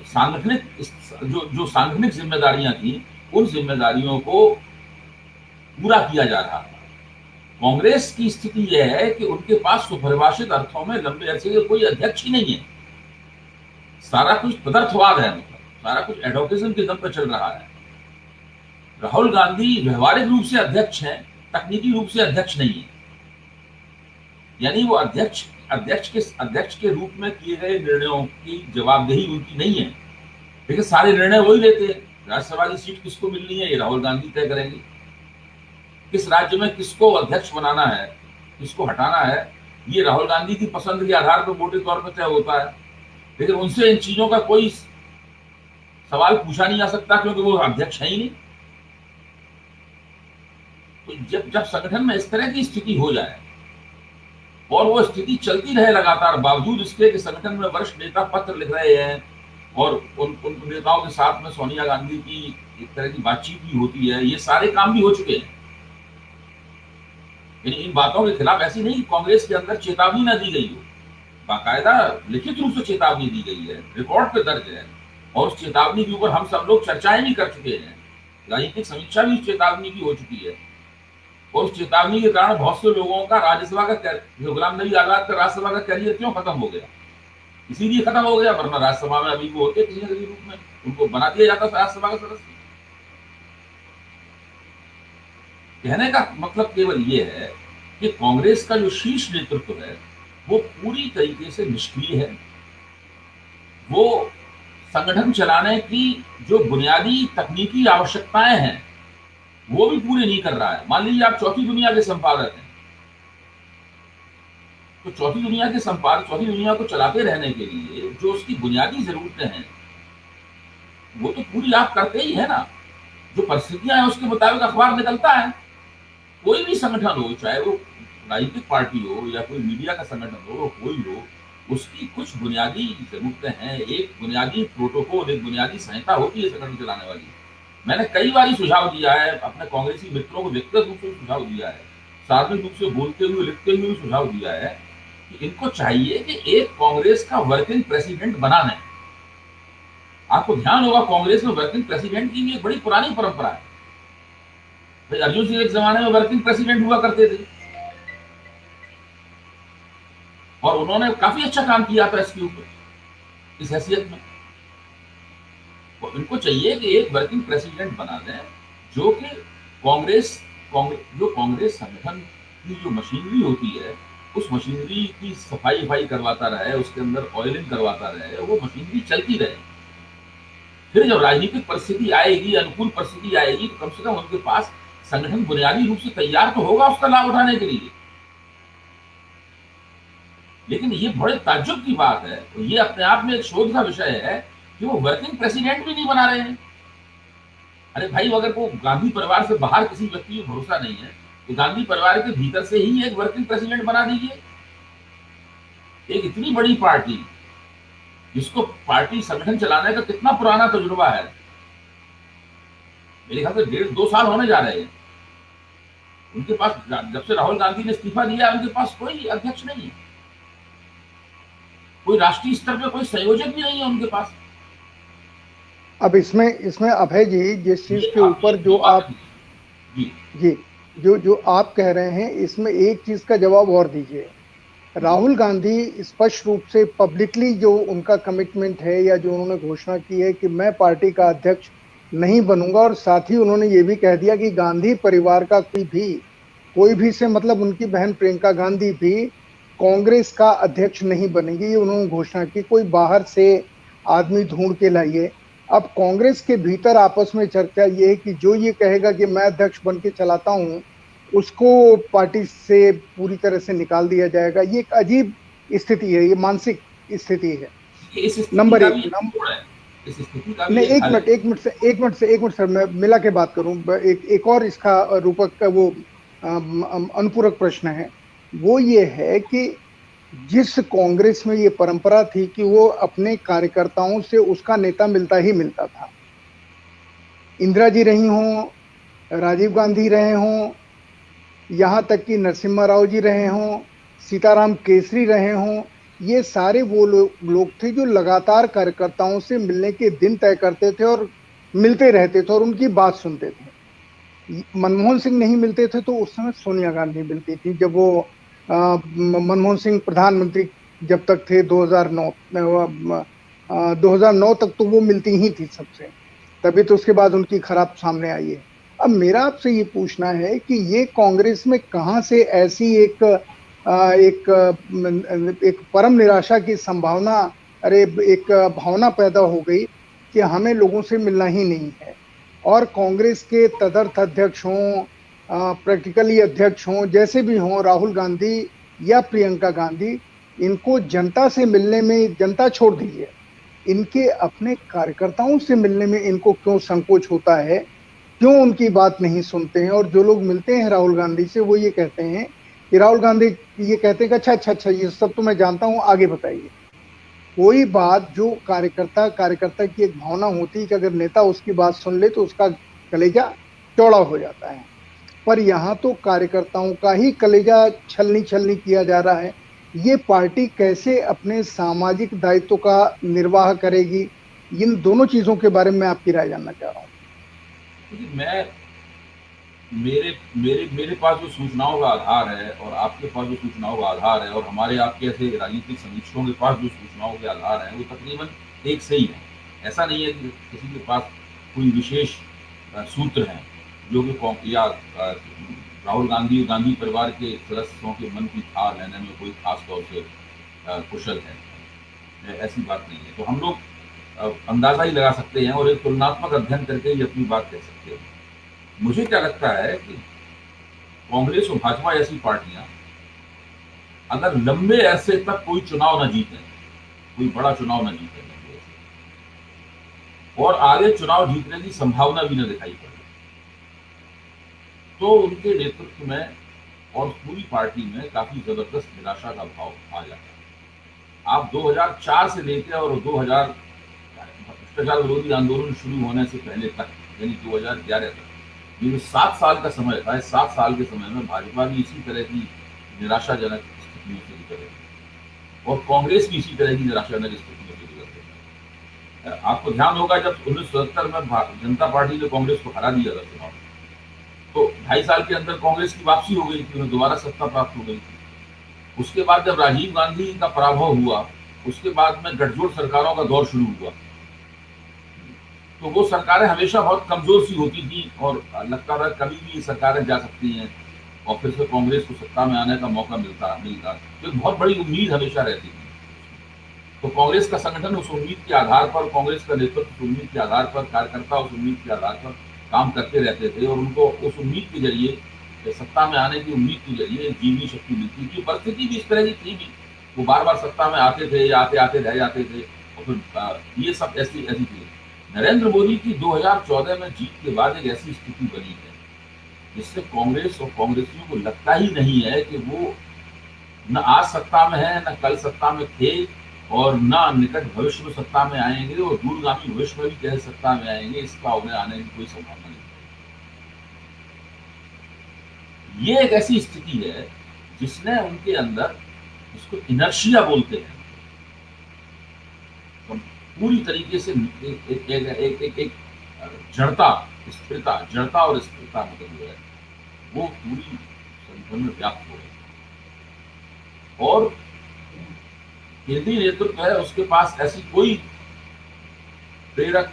सांगठनिक जिम्मेदारियां थी, उन जिम्मेदारियों को पूरा किया जा रहा था। कांग्रेस की स्थिति यह है कि उनके पास सुपरिभाषित अर्थों में लंबे अरसे के कोई अध्यक्ष ही नहीं है। सारा कुछ पदार्थवाद है, मतलब सारा कुछ एडवोकेजम के दम पर चल रहा है। राहुल गांधी व्यवहारिक रूप से अध्यक्ष हैं, तकनीकी रूप से अध्यक्ष नहीं है। यानी वो अध्यक्ष के रूप में किए गए निर्णयों की जवाबदेही उनकी नहीं है, लेकिन सारे निर्णय वही लेते हैं। राज्यसभा की सीट किसको मिलनी है, ये राहुल गांधी तय करेंगे। किस राज्य में किसको अध्यक्ष बनाना है, किसको हटाना है, ये राहुल गांधी की पसंद के आधार पर मोटे तौर पर तय होता है। लेकिन उनसे इन चीजों का कोई सवाल पूछा नहीं जा सकता, क्योंकि वो अध्यक्ष है ही नहीं। तो जब संगठन में इस तरह की स्थिति हो जाए और वो स्थिति चलती रहे लगातार, बावजूद इसके कि संगठन में वरिष्ठ नेता पत्र लिख रहे हैं और उन नेताओं के साथ में सोनिया गांधी की एक तरह की बातचीत भी होती है, ये सारे काम भी हो चुके हैं। इन बातों के खिलाफ ऐसी नहीं कि कांग्रेस के अंदर चेतावनी ना दी गई हो, बाकायदा लिखित रूप से चेतावनी दी गई है, रिकॉर्ड पे दर्ज है। और उस चेतावनी के ऊपर हम सब लोग चर्चाएं भी कर चुके हैं, राजनीतिक समीक्षा भी उस चेतावनी की हो चुकी है। और उस चेतावनी के कारण बहुत से लोगों का राज्यसभा का, जो गुलाम नबी आजाद का राज्यसभा का कैरियर क्यों खत्म हो गया, इसीलिए खत्म हो गया, वरना राज्यसभा में अभी वो होते किसी न किसी रूप में, उनको बना दिया जाता था राज्यसभा का सदस्य। कहने का मतलब केवल ये है कि कांग्रेस का जो शीर्ष नेतृत्व है वो पूरी तरीके से निष्क्रिय है। वो संगठन चलाने की जो बुनियादी तकनीकी आवश्यकताएं हैं वो भी पूरे नहीं कर रहा है। मान लीजिए आप चौथी दुनिया के संपादक हैं, तो चौथी दुनिया को चलाते रहने के लिए जो उसकी बुनियादी जरूरतें हैं वो तो पूरी आप करते ही है ना। जो परिस्थितियां हैं उसके मुताबिक अखबार निकलता है। कोई भी संगठन हो, चाहे वो राजनीतिक पार्टी हो या कोई मीडिया का संगठन हो, कोई हो, उसकी कुछ बुनियादी जरूरतें हैं, एक बुनियादी प्रोटोकॉल, एक बुनियादी संहिता होती है संगठन चलाने वाली। मैंने कई बार सुझाव दिया है, अपने कांग्रेसी मित्रों को व्यक्तिगत रूप से सुझाव दिया है, सार्वजनिक रूप से बोलते हुए लिखते हुए सुझाव दिया है कि इनको चाहिए कि एक कांग्रेस का वर्किंग प्रेसिडेंट बना दें। आपको ध्यान होगा कांग्रेस में वर्किंग प्रेसिडेंट की भी एक बड़ी पुरानी परंपरा है। भाई अर्जुन सिंह एक जमाने में वर्किंग प्रेसिडेंट हुआ करते थे और उन्होंने काफी अच्छा काम किया था इसके ऊपर, इस हैसियत में। तो इनको चाहिए कि एक वर्किंग प्रेसिडेंट बना दें जो कि कांग्रेस संगठन की जो मशीनरी होती है उस मशीनरी की सफाई करवाता रहे, उसके अंदर ऑयलिंग करवाता रहे, वो मशीनरी चलती रहे। फिर जब राजनीतिक परिस्थिति आएगी, अनुकूल परिस्थिति आएगी, तो कम से कम उनके पास संगठन बुनियादी रूप से तैयार तो होगा उसका लाभ उठाने के लिए। लेकिन ये बड़े ताज्जुब की बात है, तो ये अपने आप में एक शोध का विषय है कि वो वर्किंग प्रेसिडेंट भी नहीं बना रहे हैं। अरे भाई, अगर वो गांधी परिवार से बाहर किसी व्यक्ति को भरोसा नहीं है तो गांधी परिवार के भीतर से ही एक वर्किंग प्रेसिडेंट बना दीजिए। एक इतनी बड़ी पार्टी जिसको पार्टी संगठन चलाने का कितना पुराना तजुर्बा है, मेरे ख्याल से 1.5-2 साल होने जा रहे हैं उनके पास। जब से राहुल गांधी ने इस्तीफा दिया उनके पास कोई अध्यक्ष नहीं है, कोई राष्ट्रीय स्तर पे कोई संयोजक भी नहीं है उनके पास। अब इसमें अभय जी, जिस चीज के ऊपर जो आप जो आप कह रहे हैं, इसमें एक चीज का जवाब और दीजिए। राहुल गांधी स्पष्ट रूप से पब्लिकली जो उनका कमिटमेंट है या जो उन्होंने घोषणा की है कि मैं पार्टी का अध्यक्ष नहीं बनूंगा, और साथ ही उन्होंने ये भी कह दिया कि गांधी परिवार का कोई भी से मतलब उनकी बहन प्रियंका गांधी भी कांग्रेस का अध्यक्ष नहीं बनेगी। ये उन्होंने घोषणा की, कोई बाहर से आदमी ढूंढ के लाइए। अब कांग्रेस के भीतर आपस में चर्चा ये है कि जो ये कहेगा कि मैं अध्यक्ष बन के चलाता हूं, उसको पार्टी से पूरी तरह से निकाल दिया जाएगा। ये एक अजीब स्थिति है, ये मानसिक स्थिति है। इस स्थिति नंबर का एक। भी एक मोड़ है, इस स्थिति का भी नहीं, एक हल है। एक मिनट सर, मैं मिला के बात करूं। एक और इसका रूपक का वो अनुपूरक प्रश्न है। वो ये है कि जिस कांग्रेस में ये परंपरा थी कि वो अपने कार्यकर्ताओं से उसका नेता मिलता ही मिलता था, इंदिरा जी रही हों, राजीव गांधी रहे हों, यहां तक कि नरसिम्हा राव जी रहे हों, सीताराम केसरी रहे हों, ये सारे वो लोग थे जो लगातार कार्यकर्ताओं से मिलने के दिन तय करते थे और मिलते रहते थे और उनकी बात सुनते थे। मनमोहन सिंह नहीं मिलते थे तो उस समय सोनिया गांधी मिलती थी, जब वो मनमोहन सिंह प्रधानमंत्री जब तक थे 2009 तक तो वो मिलती ही थी सबसे, तभी तो उसके बाद उनकी खराब सामने आई है। अब मेरा आपसे ये पूछना है कि ये कांग्रेस में कहां से ऐसी एक परम निराशा की संभावना, अरे एक भावना पैदा हो गई कि हमें लोगों से मिलना ही नहीं है। और कांग्रेस के तदर्थ अध्यक्ष हों, प्रैक्टिकली अध्यक्ष हों, जैसे भी हों, राहुल गांधी या प्रियंका गांधी, इनको जनता से मिलने में, जनता छोड़ दीजिए, इनके अपने कार्यकर्ताओं से मिलने में इनको क्यों संकोच होता है, क्यों उनकी बात नहीं सुनते हैं। और जो लोग मिलते हैं राहुल गांधी से वो ये कहते हैं कि राहुल गांधी ये कहते हैं कि अच्छा ये सब तो मैं जानता हूं, आगे बताइए। कोई बात जो कार्यकर्ता की एक भावना होती है कि अगर नेता उसकी बात सुन ले तो उसका कलेजा चौड़ा हो जाता है, पर यहाँ तो कार्यकर्ताओं का ही कलेजा छलनी किया जा रहा है। ये पार्टी कैसे अपने सामाजिक दायित्व का निर्वाह करेगी, इन दोनों चीजों के बारे में आपकी राय जानना चाह रहा हूँ। मैं मेरे मेरे मेरे पास जो सूचनाओं का आधार है और आपके पास जो सूचनाओं का आधार है और हमारे आपके ऐसे राजनीतिक समीक्षकों के पास जो सूचनाओं के आधार हैं वो तकरीबन एक से ही है। ऐसा नहीं है कि किसी के पास कोई विशेष सूत्र हैं जो कि या राहुल गांधी गांधी परिवार के सदस्यों के मन की थाह लेने में कोई खास तौर से कुशल है, ऐसी बात नहीं है। तो हम लोग अंदाजा ही लगा सकते हैं और एक तुलनात्मक अध्ययन करके ही अपनी बात कह सकते हैं। मुझे क्या लगता है कि कांग्रेस और भाजपा जैसी पार्टियां अगर लंबे अरसे तक कोई चुनाव न जीते, कोई बड़ा चुनाव न जीते और आगे चुनाव जीतने की संभावना भी न दिखाई पड़े, तो उनके नेतृत्व में और पूरी पार्टी में काफी जबरदस्त निराशा का भाव आ जाता है। आप 2004 से लेकर और 2000 भ्रष्टाचार विरोधी आंदोलन शुरू होने से पहले तक, यानी 2011 तक, ये 7 साल का समय था। इस 7 साल के समय में भाजपा भी इसी तरह की निराशाजनक स्थितियों से गुजर रही है और कांग्रेस भी इसी तरह की निराशाजनक स्थितियों से गुजर रही है। आपको ध्यान होगा जब 1977 में जनता पार्टी ने कांग्रेस को हरा दिया था चुनाव, तो 2.5 साल के अंदर कांग्रेस की वापसी हो गई थी, उन्हें दोबारा सत्ता प्राप्त हो गई थी। उसके बाद जब राजीव गांधी का पराभव हुआ, उसके बाद में गठजोड़ सरकारों का दौर शुरू हुआ, तो वो सरकारें हमेशा बहुत कमजोर सी होती थी और लगता था कभी भी ये सरकारें जा सकती हैं और फिर से कांग्रेस को सत्ता में आने का मौका मिलता। तो एक बहुत बड़ी उम्मीद हमेशा रहती थी। तो कांग्रेस का संगठन उस उम्मीद के आधार पर, कांग्रेस का नेतृत्व उस उम्मीद के आधार पर, कार्यकर्ता उस उम्मीद के आधार पर काम करते रहते थे और उनको उस उम्मीद के जरिए, सत्ता में आने की उम्मीद के जरिए जीवनी शक्ति मिलती थी। परिस्थिति भी इस तरह की थी भी, वो बार बार सत्ता में आते थे, आते रह जाते थे और फिर ये सब ऐसी थी। नरेंद्र मोदी की 2014 में जीत के बाद एक ऐसी स्थिति बनी है जिससे कांग्रेस और कांग्रेसियों को लगता ही नहीं है कि वो न आज सत्ता में है, न कल सत्ता में थे और न निकट भविष्य में सत्ता में आएंगे और दूरगामी भविष्य में भी कैसे सत्ता में आएंगे, इसका उन्हें आने की कोई संभावना नहीं। ये एक ऐसी स्थिति है जिसने उनके अंदर, इसको इनर्शिया बोलते हैं, पूरी तरीके से एक जड़ता और स्थिरता मतलब जो है वो पूरी संगठन में व्याप्त हो रही है। और केंद्रीय नेतृत्व है उसके पास ऐसी कोई प्रेरक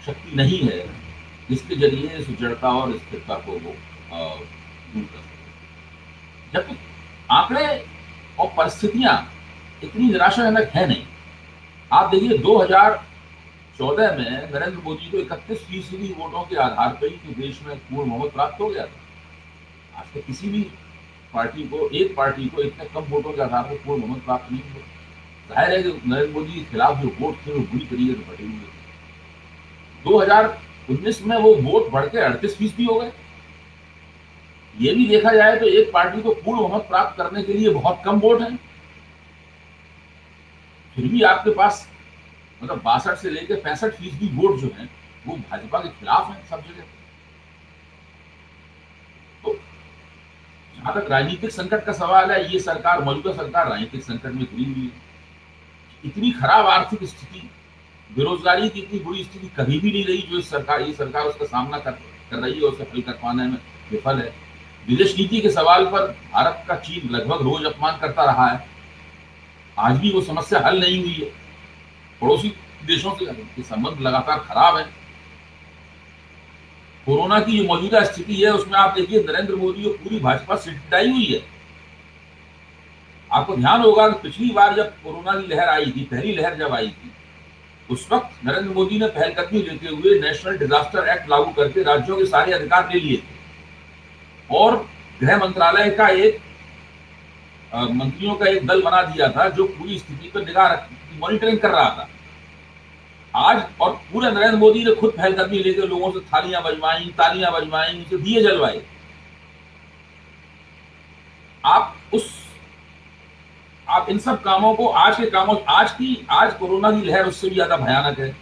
शक्ति नहीं है जिसके जरिए सुजड़ता और स्थिरता को वो दूर कर सके। जबकि आंकड़े और परिस्थितियां इतनी निराशाजनक है नहीं। आप देखिए 2014 में नरेंद्र मोदी को 31% वोटों के आधार पर ही तो देश में पूर्ण बहुमत प्राप्त हो गया था। आज तक किसी भी एक पार्टी को इतने कम वोटों के आधार पर पूर्ण बहुमत प्राप्त नहीं हुआ। जाहिर है कि नरेंद्र मोदी के खिलाफ जो वोट थे वो बुरी तरीके से बटे हुए थे। 2019 में वो वोट बढ़ के 38% हो गए। ये भी देखा जाए तो एक पार्टी को पूर्ण बहुमत प्राप्त करने के लिए बहुत कम वोट है। फिर भी आपके पास मतलब 62 से लेकर 65% वोट जो है वो भाजपा के खिलाफ है सब जगह। तो जहां तक राजनीतिक संकट का सवाल है, ये सरकार, मौजूदा सरकार राजनीतिक संकट में घिरी हुई है। इतनी खराब आर्थिक स्थिति, बेरोजगारी की इतनी बुरी स्थिति कभी भी नहीं रही जो ये सरकार उसका सामना कर रही है, उसे हल कर पाने में विफल है। विदेश नीति के सवाल पर भारत का चीन लगभग रोज अपमान करता रहा है। आज भी वो समस्या हल नहीं हुई है। पड़ोसी देशों से संबंध लगातार खराब है। कोरोना की जो मौजूदा स्थिति है उसमें आप देखिए नरेंद्र मोदी और पूरी भाजपा सिटदाई हुई है। आपको ध्यान होगा कि पिछली बार जब कोरोना की लहर आई थी, पहली लहर जब आई थी, उस वक्त नरेंद्र मोदी ने पहलकदमी लेते हुए नेशनल डिजास्टर एक्ट लागू करके राज्यों के सारे अधिकार ले लिए थे और गृह मंत्रालय का मंत्रियों का एक दल बना दिया था जो पूरी स्थिति पर निगाह मॉनिटरिंग कर रहा था। आज और पूरे नरेंद्र मोदी ने खुद पहलकदमी लेकर लोगों से तालियां बजवाई, उनसे दिए जलवाए। आप इन सब कामों को आज कोरोना की लहर उससे भी ज्यादा भयानक है।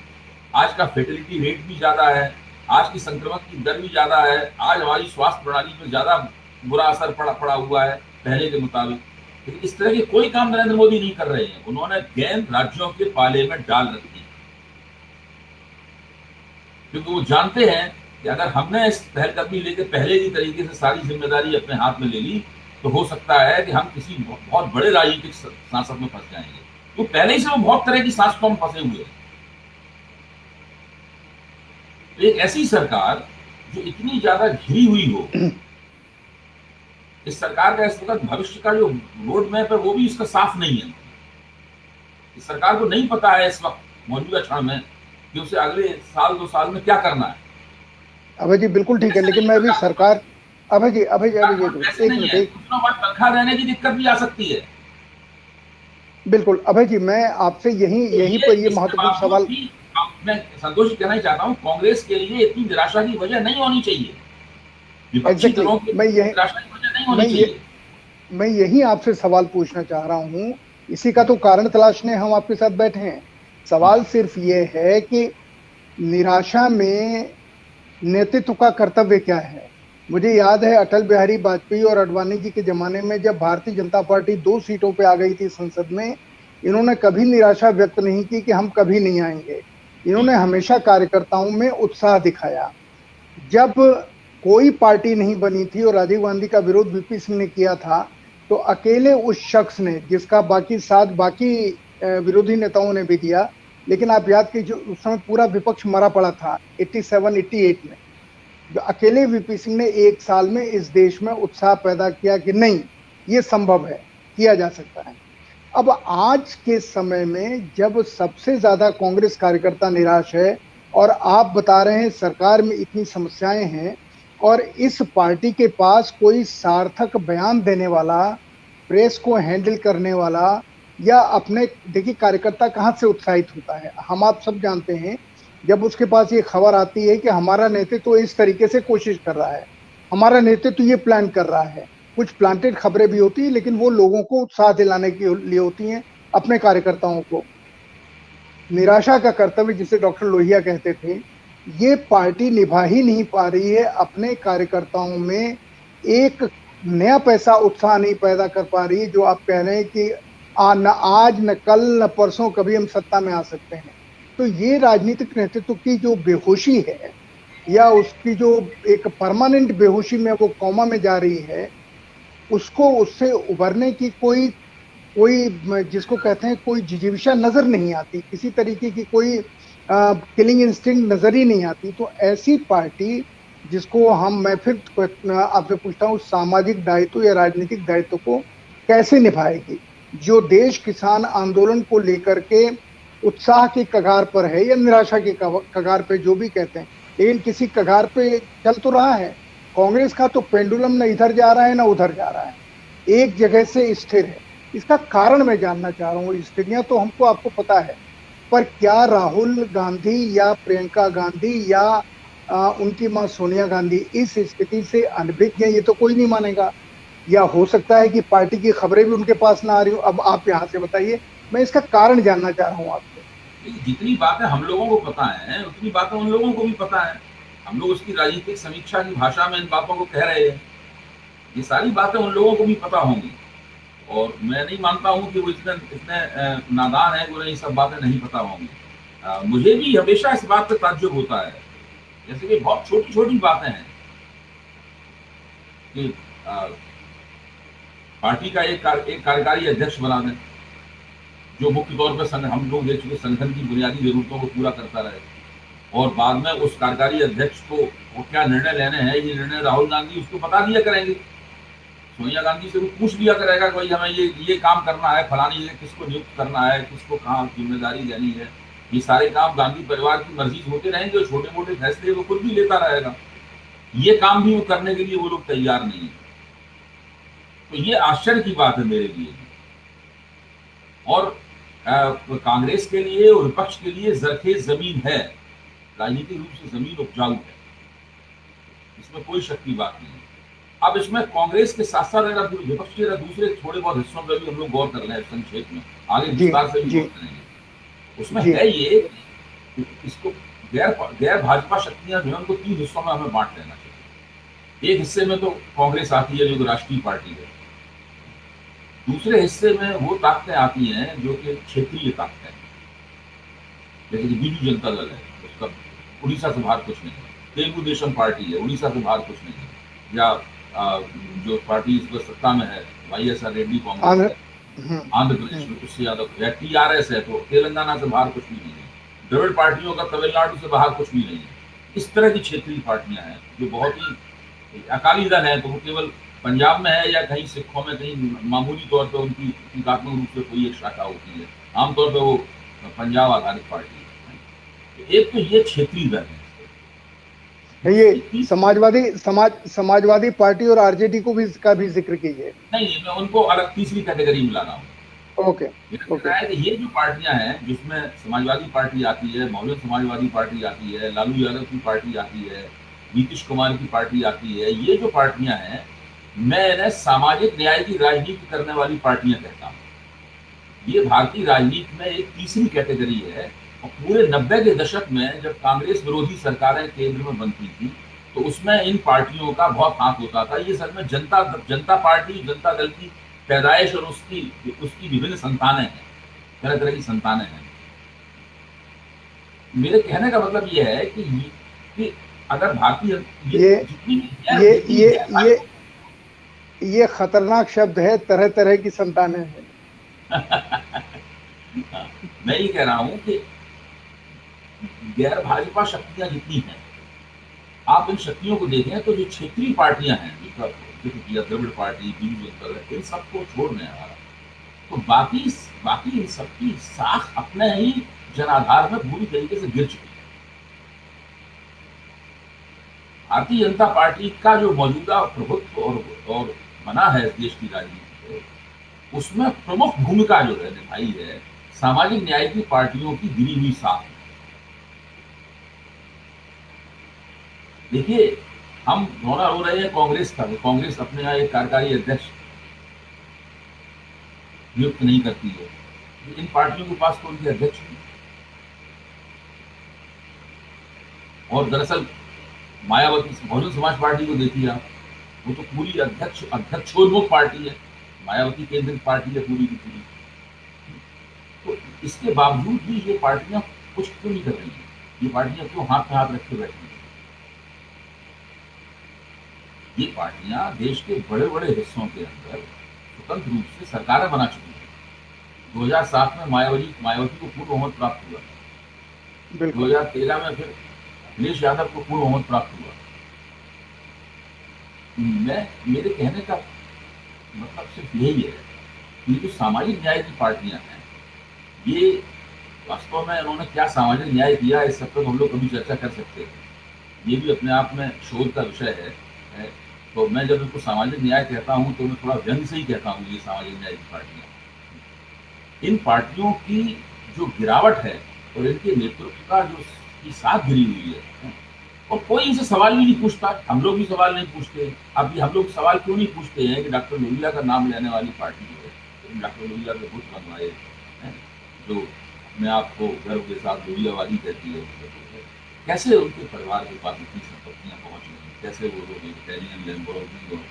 आज का फेटिलिटी रेट भी ज्यादा है, आज की संक्रमण की दर भी ज्यादा है, आज हमारी स्वास्थ्य प्रणाली पर ज्यादा बुरा असर पड़ा हुआ है पहले के मुताबिक। लेकिन इस तरह के कोई काम नरेंद्र मोदी नहीं कर रहे हैं। उन्होंने गेंद राज्यों के पाले में डाल रखी है, क्योंकि वो जानते हैं कि अगर हमने इस पहलकदमी लेकर पहले की तरीके से सारी जिम्मेदारी अपने हाथ में ले ली तो हो सकता है कि हम किसी बहुत बड़े राजनीतिक सांसद में फंस जाएंगे। तो पहले ही से वो बहुत तरह की सांसदों में फंसे हुए हैं। एक ऐसी सरकार जो इतनी ज्यादा घिरी हुई हो, इस सरकार का इस वक्त भविष्य का जो रोड मैप है वो भी इसका साफ नहीं है। इस सरकार को नहीं पता है इस वक्त मौजूदा क्षण में कि उसे अगले साल 2 साल में क्या करना है। अभय जी बिल्कुल ठीक है, लेकिन मैं भी सरकार अभय जी एक मिनट तनख्वाह देने की दिक्कत भी आ सकती है। बिल्कुल अभय जी, मैं आपसे यहीं पर ये महत्वपूर्ण सवाल मैं संतोष कहना ही चाहता हूँ, कांग्रेस के लिए इतनी निराशा की वजह नहीं होनी चाहिए। मैं यही आपसे सवाल पूछना चाह रहा हूँ। इसी का तो कारण तलाशने हम आपके साथ बैठे हैं। सवाल सिर्फ ये है कि निराशा में नेतृत्व का कर्तव्य क्या है। मुझे याद है अटल बिहारी वाजपेयी और अडवाणी जी के जमाने में जब भारतीय जनता पार्टी 2 सीटों पे आ गई थी संसद में, इन्होंने कभी निराशा व्यक्त नहीं की कि हम कभी नहीं आएंगे। इन्होंने हमेशा कार्यकर्ताओं में उत्साह दिखाया। जब कोई पार्टी नहीं बनी थी और राजीव गांधी का विरोध वीपी सिंह ने किया था, तो अकेले उस शख्स ने, जिसका बाकी विरोधी नेताओं ने भी दिया, लेकिन आप याद कीजिए उस समय पूरा विपक्ष मरा पड़ा था 87-88 में, जो अकेले वीपी सिंह ने 1 साल में इस देश में उत्साह पैदा किया कि नहीं, ये संभव है, किया जा सकता है। अब आज के समय में जब सबसे ज्यादा कांग्रेस कार्यकर्ता निराश है और आप बता रहे हैं सरकार में इतनी समस्याएं हैं और इस पार्टी के पास कोई सार्थक बयान देने वाला, प्रेस को हैंडल करने वाला या अपने, देखिए कार्यकर्ता कहाँ से उत्साहित होता है, हम आप सब जानते हैं। जब उसके पास ये खबर आती है कि हमारा नेतृत्व तो इस तरीके से कोशिश कर रहा है, हमारा नेतृत्व तो ये प्लान कर रहा है, कुछ प्लांटेड खबरें भी होती है लेकिन वो लोगों को उत्साह दिलाने के लिए होती हैं, अपने कार्यकर्ताओं को। निराशा का कर्तव्य जिसे डॉक्टर लोहिया कहते थे, ये पार्टी निभा ही नहीं पा रही है। अपने कार्यकर्ताओं में एक नया पैसा उत्साह नहीं पैदा कर पा रही है। जो आप कह रहे हैं कि न आज न कल न परसों कभी हम सत्ता में आ सकते हैं, तो ये राजनीतिक नेतृत्व की जो बेहोशी है या उसकी जो एक परमानेंट बेहोशी में वो कोमा में जा रही है, उससे उभरने की कोई कोई जिसको कहते हैं कोई जिजीविषा नजर नहीं आती, किसी तरीके की कोई किलिंग इंस्टिंक्ट नजर ही नहीं आती। तो ऐसी पार्टी जिसको मैं फिर आपसे पूछता हूँ, सामाजिक दायित्व या राजनीतिक दायित्व को कैसे निभाएगी, जो देश किसान आंदोलन को लेकर के उत्साह की कगार पर है या निराशा की कगार पे, जो भी कहते हैं, लेकिन किसी कगार पे चल तो रहा है। कांग्रेस का तो पेंडुलम न इधर जा रहा है ना उधर जा रहा है, एक जगह से स्थिर है। इसका कारण मैं जानना चाह रहा हूँ। स्थितियां तो हमको आपको पता है, पर क्या राहुल गांधी या प्रियंका गांधी या उनकी मां सोनिया गांधी इस स्थिति से अनभिज्ञ है? ये तो कोई नहीं मानेगा। या हो सकता है कि पार्टी की खबरें भी उनके पास ना आ रही हो। अब आप यहाँ से बताइए, मैं इसका कारण जानना चाह रहा हूँ आपसे। जितनी बातें हम लोगों को पता है उतनी बातें उन लोगों को भी पता है। हम लोग उसकी राजनीतिक समीक्षा की भाषा में इन बातों को कह रहे हैं। ये सारी बातें उन लोगों को भी पता होंगी, और मैं नहीं मानता हूं कि वो इतने इतने नादान है कि उन्हें ये सब बातें नहीं पता होंगी। मुझे भी हमेशा इस बात पर ताज्जुब होता है, जैसे कि बहुत छोटी छोटी बातें हैं कि पार्टी का एक कार्यकारी अध्यक्ष बना दें जो मुख्य तौर पर हम लोग देख चुके संगठन की बुनियादी जरूरतों को पूरा करता रहे, और बाद में उस कार्यकारी अध्यक्ष को वो क्या निर्णय लेने हैं, ये निर्णय राहुल गांधी उसको बता दिया करेंगे। सोनिया गांधी से वो पूछ लिया करेगा कि भाई हमें ये काम करना है, फलानी जगह किसको नियुक्त करना है, किसको कहाँ जिम्मेदारी देनी है। ये सारे काम गांधी परिवार की मर्जी होते रहेंगे, और छोटे मोटे फैसले वो खुद भी लेता रहेगा। ये काम भी वो करने के लिए वो लोग तैयार नहीं है। तो ये आश्चर्य की बात है मेरे लिए। और कांग्रेस के लिए और विपक्ष के लिए जरखेज जमीन है, राजनीतिक रूप से जमीन उपजाऊ है, इसमें कोई शक की बात नहीं है। अब इसमें कांग्रेस के साथ साथ अगर विपक्ष के दूसरे थोड़े बहुत हिस्सों पर भी हम लोग गौर कर रहे हैं संक्षेप में, आगे विस्तार से भी गौर करेंगे। उसमें है ये, इसको गैर भाजपा शक्तियां जो है उनको 3 हिस्सों में हमें बांट लेना चाहिए। एक हिस्से में तो कांग्रेस आती है जो राष्ट्रीय पार्टी है, दूसरे हिस्से में वो ताकतें आती हैं जो कि क्षेत्रीय ताकतें हैं, जैसे कि बीजू जनता दल है, उसका उड़ीसा से बाहर कुछ नहीं है। तेलुगु देशम पार्टी है, उड़ीसा से बाहर कुछ नहीं है। या जो पार्टी इस वक्त सत्ता में है, YSR रेड्डी कांग्रेस है आंध्र प्रदेश में, उससे ज्यादा, या TRS है तो तेलंगाना से बाहर कुछ भी नहीं है। द्रविड़ पार्टियों का तमिलनाडु से बाहर कुछ भी नहीं है। इस तरह की क्षेत्रीय पार्टियां हैं जो बहुत ही, अकाली दल है तो वो केवल पंजाब में है या कहीं सिखों में कहीं मामूली तौर पर उनकी एकात्मक रूप से कोई एक शाखा होती है, आमतौर पर वो पंजाब आधारित पार्टी है। एक तो ये क्षेत्रीय दल है। ये समाजवादी पार्टी और RJD को भी का भी जिक्र कीजिए। नहीं, मैं उनको अलग तीसरी कैटेगरी में ला रहा हूँ। ओके। ये जो पार्टियां हैं जिसमें समाजवादी पार्टी आती है, बहुजन समाजवादी पार्टी आती है, लालू यादव की पार्टी आती है, नीतीश कुमार की पार्टी आती है, ये जो पार्टियां हैं मैं इन्हें सामाजिक न्याय की राजनीति करने वाली पार्टियां कहता हूँ। ये भारतीय राजनीति में एक तीसरी कैटेगरी है। और पूरे 90 के दशक में जब कांग्रेस विरोधी सरकारें केंद्र में बनती थी तो उसमें इन पार्टियों का बहुत हाथ होता था। ये सर में जनता पार्टी, जनता दल की पैदाइश और उसकी विभिन्न संतानें हैं, तरह तरह की संतानें हैं। मेरे कहने का मतलब ये है कि अगर भारतीय ये खतरनाक शब्द है, तरह तरह की संतानें हैं। मैं ये कह रहा हूं कि गैर भाजपा शक्तियां जितनी हैं, आप इन शक्तियों को देखें तो जो क्षेत्रीय पार्टियां हैं, द्रविड़ पार्टी, बीजू जनता दल, इन सबको छोड़ने आ रहा, तो बाकी इन सबकी साख अपने ही जनाधार में पूरी तरीके से गिर चुकी है। भारतीय जनता पार्टी का जो मौजूदा प्रभुत्व और बना है इस देश की राजनीति में, उसमें प्रमुख भूमिका जो है निभाई है सामाजिक न्याय की पार्टियों की गिरी हुई साख। देखिए, हम रोना रो रहे हैं कांग्रेस का, कांग्रेस अपने यहाँ एक कार्यकारी अध्यक्ष नियुक्त नहीं करती है। इन पार्टियों के पास तो उनके अध्यक्ष नहीं। और दरअसल मायावती, बहुजन समाज पार्टी को देखिए आप, वो तो पूरी अध्यक्षोन्मुख पार्टी है, मायावती केंद्रित पार्टी है पूरी की पूरी। तो इसके बावजूद भी ये पार्टियां कुछ क्यों नहीं कर रही है? ये पार्टियां क्यों हाथ में हाथ रखे बैठी हैं? ये पार्टियां देश के बड़े बड़े हिस्सों के अंदर स्वतंत्र रूप से सरकारें बना चुकी हैं। 2007 में मायावती को पूर्ण बहुमत प्राप्त हुआ, बिल्कुल 2013 में फिर अखिलेश यादव को पूर्ण बहुमत प्राप्त हुआ। मेरे कहने का मतलब सिर्फ यही है कि जो सामाजिक न्याय की पार्टियां हैं, ये वास्तव में उन्होंने क्या सामाजिक न्याय किया, इस सब पर हम लोग कभी चर्चा कर सकते हैं। ये भी अपने आप में शोध का विषय है। तो मैं जब इनको सामाजिक न्याय कहता हूँ तो मैं थोड़ा व्यंग से ही कहता हूँ ये सामाजिक न्याय की पार्टियां। इन पार्टियों की जो गिरावट है और इनके नेतृत्व का जो की साथ गिरी हुई है, और कोई इनसे सवाल भी नहीं पूछता। हम लोग भी सवाल नहीं पूछते। अब हम लोग सवाल क्यों नहीं पूछते हैं कि डॉक्टर लोहिया का नाम लेने वाली पार्टी जो है, डॉक्टर लोहिया के बुत बनवाए हैं, जो अपने आप को गर्व के साथ लोहियावादी कहती है, कैसे उनके परिवार के पास इतनी संपत्तियां पहुंच गई, कैसे वो लोग इटालियन लैम्बोर्गिनी और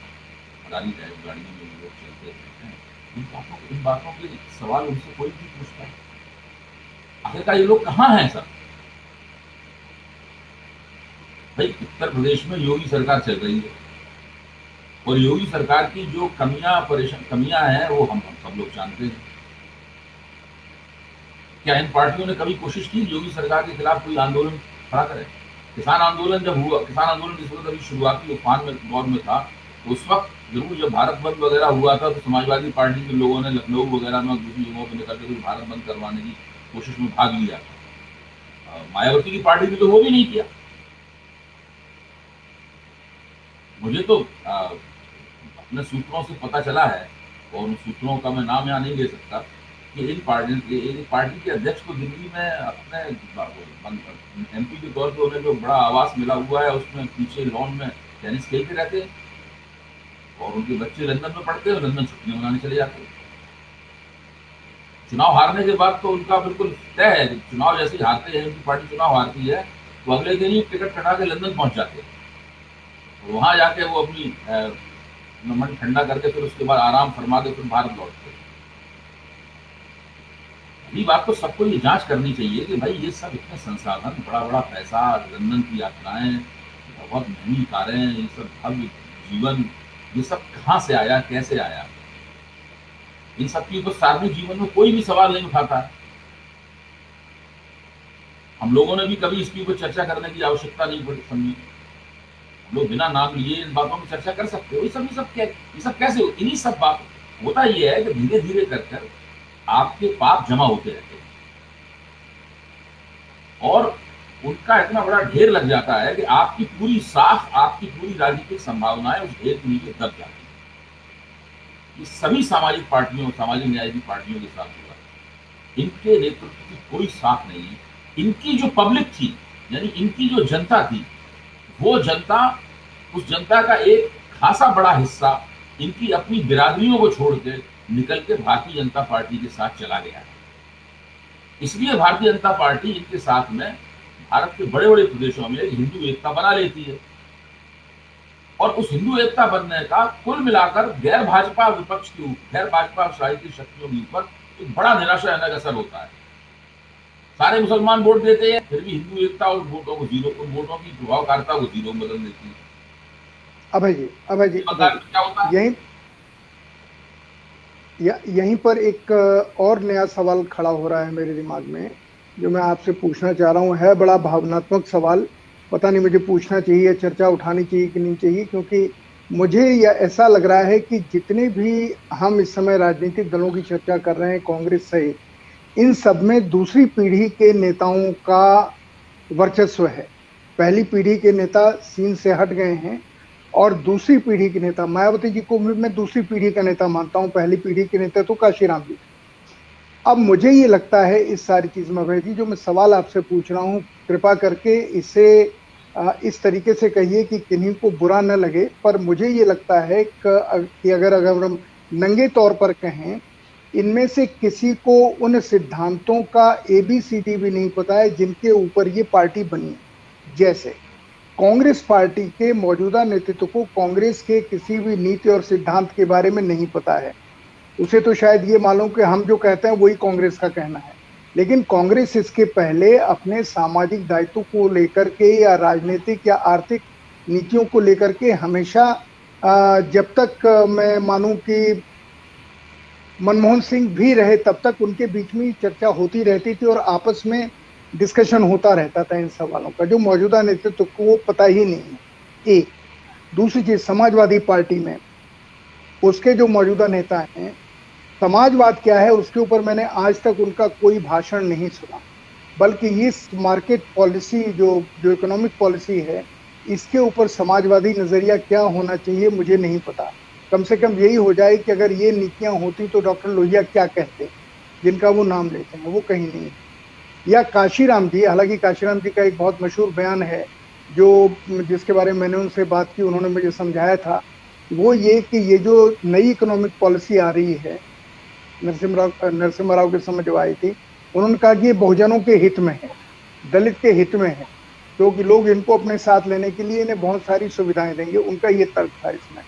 फरारी टाइप गाड़ियों में लोग चलते हैं। इन बातों के सवाल उनसे कोई नहीं पूछता। आखिरकार ये लोग कहाँ हैं सर? भाई उत्तर प्रदेश में योगी सरकार चल रही है और योगी सरकार की जो कमियां हैं वो हम सब लोग जानते हैं। क्या इन पार्टियों ने कभी कोशिश की योगी सरकार के खिलाफ कोई आंदोलन खड़ा करे? किसान आंदोलन जब हुआ, किसान आंदोलन जिस वक्त अभी शुरुआती उफान में दौर में था, तो उस वक्त जरूर जब भारत बंद वगैरह हुआ था तो समाजवादी पार्टी के लोगों ने लखनऊ वगैरह में दूसरी जगहों पर निकल कर भारत बंद करवाने की कोशिश में भाग लिया। मायावती की पार्टी ने तो वो भी नहीं किया। मुझे तो अपने सूत्रों से पता चला है, और उन सूत्रों का मैं नाम यहाँ नहीं ले सकता, कि इन पार्टी के अध्यक्ष को दिल्ली में अपने एमपी के तौर पर उन्हें जो बड़ा आवास मिला हुआ है उसमें पीछे लॉन में टेनिस खेलते रहते हैं, और उनके बच्चे लंदन में पढ़ते हैं, लंदन छुट्टियां मनाने चले जाते हैं। चुनाव हारने के बाद तो उनका बिल्कुल तय है, चुनाव जैसे ही हारते हैं, उनकी पार्टी चुनाव हारती है तो अगले दिन ही टिकट कटा के लंदन पहुंच जाते हैं, वहां जाके वो अपनी मन ठंडा करके फिर उसके बाद आराम फरमा के फिर भारत लौटते। ये बात तो सबको ये जांच करनी चाहिए कि भाई ये सब इतने संसाधन, बड़ा बड़ा पैसा, लंदन की यात्राएं, बहुत महंगी कारें, ये सब भव्य जीवन, ये सब कहाँ से आया, कैसे आया? इन सब के ऊपर सार्वजनिक जीवन में कोई भी सवाल नहीं उठाता है। हम लोगों ने भी कभी इसके ऊपर चर्चा करने की आवश्यकता नहीं पड़ी, समझी। लोग बिना नाम लिए इन बातों की चर्चा कर सकते हो। ये सब कैसे हो? इन्हीं सब बात होता ये है कि धीरे धीरे कर आपके पाप जमा होते रहते हैं और उनका इतना बड़ा ढेर लग जाता है कि आपकी पूरी साख, आपकी पूरी राजनीतिक संभावनाएं उस ढेर के नीचे दब जाती है। ये सभी सामाजिक पार्टियों, सामाजिक न्याय की पार्टियों के साथ हुआ। इनके नेतृत्व की कोई साख नहीं है। इनकी जो पब्लिक थी, यानी इनकी जो जनता थी, वो जनता, उस जनता का एक खासा बड़ा हिस्सा इनकी अपनी बिरादरियों को छोड़ के निकल के भारतीय जनता पार्टी के साथ चला गया है। इसलिए भारतीय जनता पार्टी इनके साथ में भारत के बड़े बड़े प्रदेशों में हिंदू एकता बना लेती है, और उस हिंदू एकता बनने का कुल मिलाकर गैर भाजपा विपक्ष के ऊपर, गैर भाजपा राजनीतिक शक्तियों के ऊपर एक बड़ा निराशाजनक असर होता है। सारे मुसलमान वोट देते हैं, फिर भी हिंदू एकता और वोटों की प्रभावकारिता को जीरो बदल देती है। अभय जी क्या होता है? यहीं पर एक और नया सवाल खड़ा हो रहा है मेरे दिमाग में, जो मैं आपसे पूछना चाह रहा हूँ। है बड़ा भावनात्मक सवाल, पता नहीं मुझे पूछना चाहिए, चर्चा उठानी चाहिए कि नहीं चाहिए, क्योंकि मुझे यह ऐसा लग रहा है कि जितने भी हम इस समय राजनीतिक दलों की चर्चा कर रहे हैं, कांग्रेस सहित, इन सब में दूसरी पीढ़ी के नेताओं का वर्चस्व है। पहली पीढ़ी के नेता सीन से हट गए हैं और दूसरी पीढ़ी के नेता, मायावती जी को मैं दूसरी पीढ़ी का नेता मानता हूं, पहली पीढ़ी के नेता तो काशीराम जी। अब मुझे ये लगता है इस सारी चीज में, अभय जी, जो मैं सवाल आपसे पूछ रहा हूं, कृपा करके इसे इस तरीके से कहिए कि किन्हीं को बुरा न लगे, पर मुझे ये लगता है कि अगर हम नंगे तौर पर कहें, इनमें से किसी को उन सिद्धांतों का ABCD भी नहीं पता है जिनके ऊपर ये पार्टी बनी है। जैसे कांग्रेस पार्टी के मौजूदा नेतृत्व को कांग्रेस के किसी भी नीति और सिद्धांत के बारे में नहीं पता है। उसे तो शायद ये मालूम कि हम जो कहते हैं वही कांग्रेस का कहना है, लेकिन कांग्रेस इसके पहले अपने सामाजिक दायित्व को लेकर के या राजनीतिक या आर्थिक नीतियों को लेकर के हमेशा, जब तक मैं मानूं कि मनमोहन सिंह भी रहे तब तक उनके बीच में चर्चा होती रहती थी और आपस में डिस्कशन होता रहता था इन सवालों का। जो मौजूदा नेतृत्व को वो पता ही नहीं है। एक दूसरी चीज, समाजवादी पार्टी में उसके जो मौजूदा नेता हैं, समाजवाद क्या है उसके ऊपर मैंने आज तक उनका कोई भाषण नहीं सुना, बल्कि इस मार्केट पॉलिसी जो इकोनॉमिक पॉलिसी है, इसके ऊपर समाजवादी नजरिया क्या होना चाहिए मुझे नहीं पता। कम से कम यही हो जाए कि अगर ये नीतियां होती तो डॉक्टर लोहिया क्या कहते, जिनका वो नाम लेते हैं, वो कहीं नहीं है। या काशीराम जी, हालांकि काशीराम जी का एक बहुत मशहूर बयान है जो जिसके बारे में मैंने उनसे बात की, उन्होंने मुझे समझाया था, वो ये कि ये जो नई इकोनॉमिक पॉलिसी आ रही है नरसिम्हा राव के समय जो आई थी, उन्होंने कहा कि ये बहुजनों के हित में है, दलित के हित में है, क्योंकि लोग इनको अपने साथ लेने के लिए इन्हें बहुत सारी सुविधाएं देंगे, उनका ये तर्क था इसमें।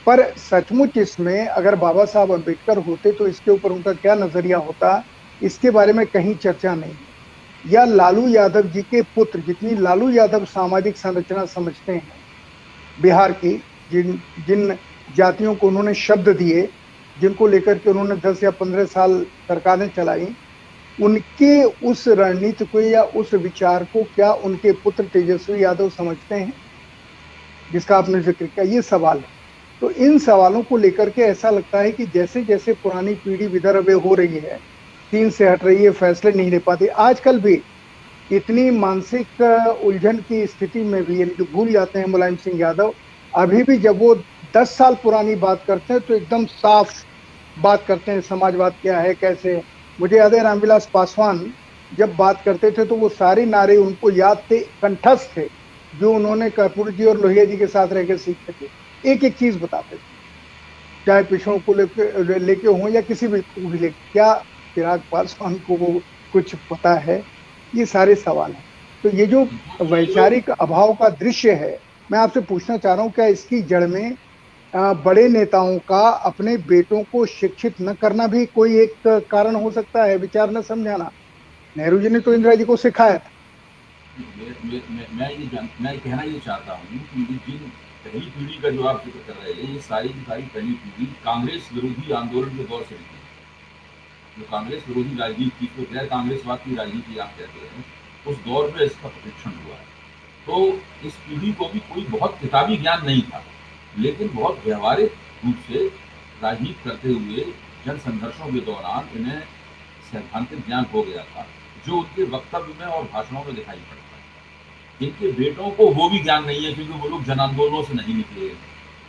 पर सचमुच इसमें अगर बाबा साहब अम्बेडकर होते तो इसके ऊपर उनका क्या नजरिया होता, इसके बारे में कहीं चर्चा नहीं है। या लालू यादव जी के पुत्र, जितनी लालू यादव सामाजिक संरचना समझते हैं बिहार की, जिन जिन जातियों को उन्होंने शब्द दिए, जिनको लेकर के उन्होंने 10 या 15 साल सरकारें चलाई, उनके उस रणनीति को या उस विचार को क्या उनके पुत्र तेजस्वी यादव समझते हैं, जिसका आपने जिक्र किया, ये सवाल है। तो इन सवालों को लेकर के ऐसा लगता है कि जैसे जैसे पुरानी पीढ़ी विदर्भ हो रही है, सीन से हट रही है, फैसले नहीं ले पाती, आजकल भी इतनी मानसिक उलझन की स्थिति में भी, यानी कि भूल जाते हैं मुलायम सिंह यादव, अभी भी जब वो 10 साल पुरानी बात करते हैं तो एकदम साफ बात करते हैं, समाजवाद क्या है, कैसे है। मुझे याद है रामविलास पासवान जब बात करते थे तो वो सारे नारे उनको याद थे, कंठस्थ थे, जो उन्होंने कर्पूर जी और लोहिया जी के साथ रह के सीखे थे। एक एक चीज बताते थे, चाहे पिछड़ों को लेके हों या किसी भी को भी लेके। क्या चिराग पासवान को वो कुछ पता है? ये सारे सवाल हैं। तो ये जो वैचारिक अभाव का दृश्य है, मैं आपसे पूछना चाह रहा हूँ, क्या इसकी जड़ में बड़े नेताओं का अपने बेटों को शिक्षित न करना भी कोई एक कारण हो सकता है, विचार न समझाना? नेहरू जी ने तो इंदिरा जी को सिखाया था। मैं कहना ये चाहता हूँ कि जिन पहली पीढ़ी का जो आप जिक्र कर रहे हैं, ये सारी की सारी पहली पीढ़ी कांग्रेस विरोधी आंदोलन के दौर से निकली। जो कांग्रेस विरोधी राजनीति को गैर कांग्रेसवाद की राजनीति आप कहते हैं, उस दौर में इसका परीक्षण हुआ है। तो इस पीढ़ी को भी कोई बहुत किताबी ज्ञान नहीं था, लेकिन बहुत व्यवहारिक रूप से राजनीति करते हुए जन संघर्षों के दौरान इन्हें सैद्धांतिक ज्ञान हो गया था, जो उनके वक्तव्य में और भाषणों में दिखाई पड़ता है। जिनके बेटों को वो भी ज्ञान नहीं है, क्योंकि वो लोग जन आंदोलनों से नहीं निकले,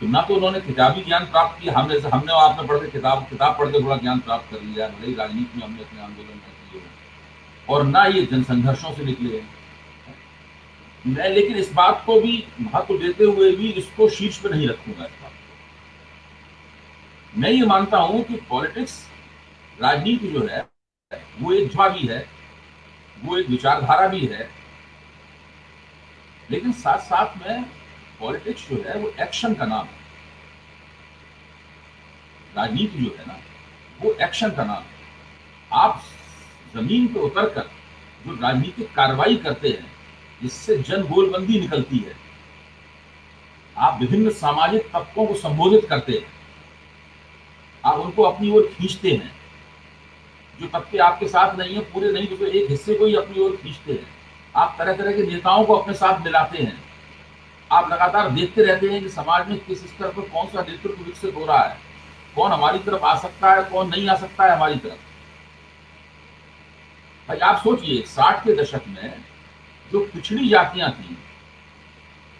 तो ना तो उन्होंने किताबी ज्ञान प्राप्त किया, हमने और आपने पढ़ के किताब पढ़ के थोड़ा ज्ञान प्राप्त कर लिया, भले ही राजनीति में हमने अपने आंदोलन में किए, और ना ये जन संघर्षों से निकले। मैं लेकिन इस बात को भी महत्व देते हुए भी इसको शीर्ष पे नहीं रखूंगा। इस बात मैं ये मानता हूं कि पॉलिटिक्स, राजनीति जो है वो एक जज्बा भी है, वो एक विचारधारा भी है, लेकिन साथ साथ में पॉलिटिक्स जो है वो एक्शन का नाम है। राजनीति जो है ना, वो एक्शन का नाम है। आप जमीन पर उतरकर जो राजनीतिक कार्रवाई करते हैं, जिससे जन गोलबंदी निकलती है, आप विभिन्न सामाजिक तबकों को संबोधित करते हैं, आप उनको अपनी ओर खींचते हैं। जो तबके आपके साथ नहीं है, पूरे नहीं, तो एक हिस्से को ही अपनी ओर खींचते हैं। आप तरह तरह के नेताओं को अपने साथ मिलाते हैं। आप लगातार देखते रहते हैं कि समाज में किस स्तर पर कौन सा नेतृत्व विकसित हो रहा है, कौन हमारी तरफ आ सकता है, कौन नहीं आ सकता है हमारी तरफ। भाई आप सोचिए, 60 के दशक में जो पिछड़ी जातियां थी,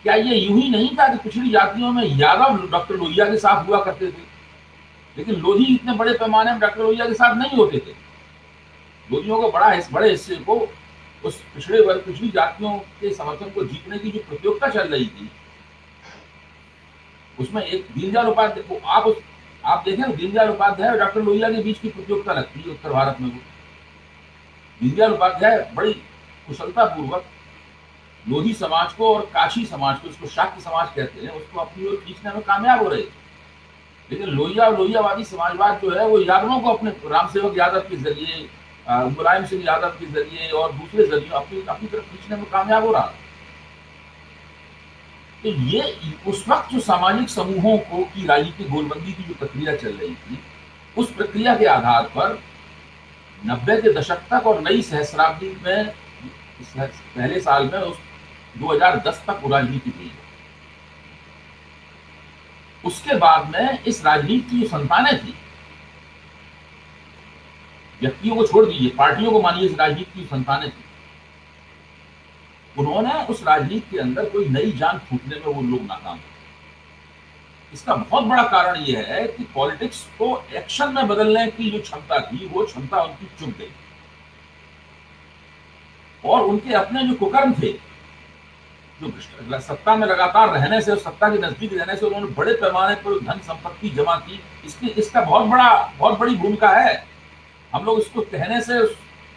क्या ये यूं ही नहीं था कि पिछड़ी जातियों में यादव डॉक्टर लोहिया के साथ हुआ करते थे, लेकिन लोधी इतने बड़े पैमाने में डॉक्टर लोहिया के साथ नहीं होते थे। लोधियों को बड़े हिस्से को उस पिछड़े वर्ग, पिछड़ी जातियों के समर्थन को जीतने की जो प्रतियोगिता चल रही थी, उसमें एक दीनदयाल उपाध्याय, आप देखें, दीनदयाल उपाध्याय और डॉक्टर लोहिया के बीच की प्रतियोगिता लगती है उत्तर भारत में। वो दीनदयाल उपाध्याय बड़ी कुशलता पूर्वक लोधी समाज को और काशी समाज को, उसको शाक्य समाज कहते हैं, उसको अपनी ओर खींचने में कामयाब हो रहे थे। लेकिन लोहिया और लोहियावादी समाजवाद जो है वो यादवों को अपने, रामसेवक यादव के जरिए, मुलायम सिंह यादव के जरिए और दूसरे जरिए अपनी तरफ खींचने में कामयाब हो रहा। तो ये उस वक्त जो सामाजिक समूहों को की राजनीतिक गोलबंदी की जो प्रक्रिया चल रही थी, उस प्रक्रिया के आधार पर 90 के दशक तक और नई सहस्राब्दी में पहले साल में उस 2010 तक वो राजनीति हुई। उसके बाद में इस राजनीति की जो संतानें थी, व्यक्तियों को छोड़ दीजिए, पार्टियों को मानिए, इस राजनीति की संतानें थी, उन्होंने उस राजनीति के अंदर कोई नई जान फूकने में वो लोग नाकाम हुए। इसका बहुत बड़ा कारण यह है कि पॉलिटिक्स को एक्शन में बदलने की जो क्षमता थी, वो क्षमता उनकी चुक गई और उनके अपने जो कुकर्म थे, जो सत्ता में लगातार रहने से और सत्ता के नजदीक रहने से उन्होंने बड़े पैमाने पर धन संपत्ति जमा की, इसका बहुत बड़ी भूमिका है। हम लोग इसको कहने से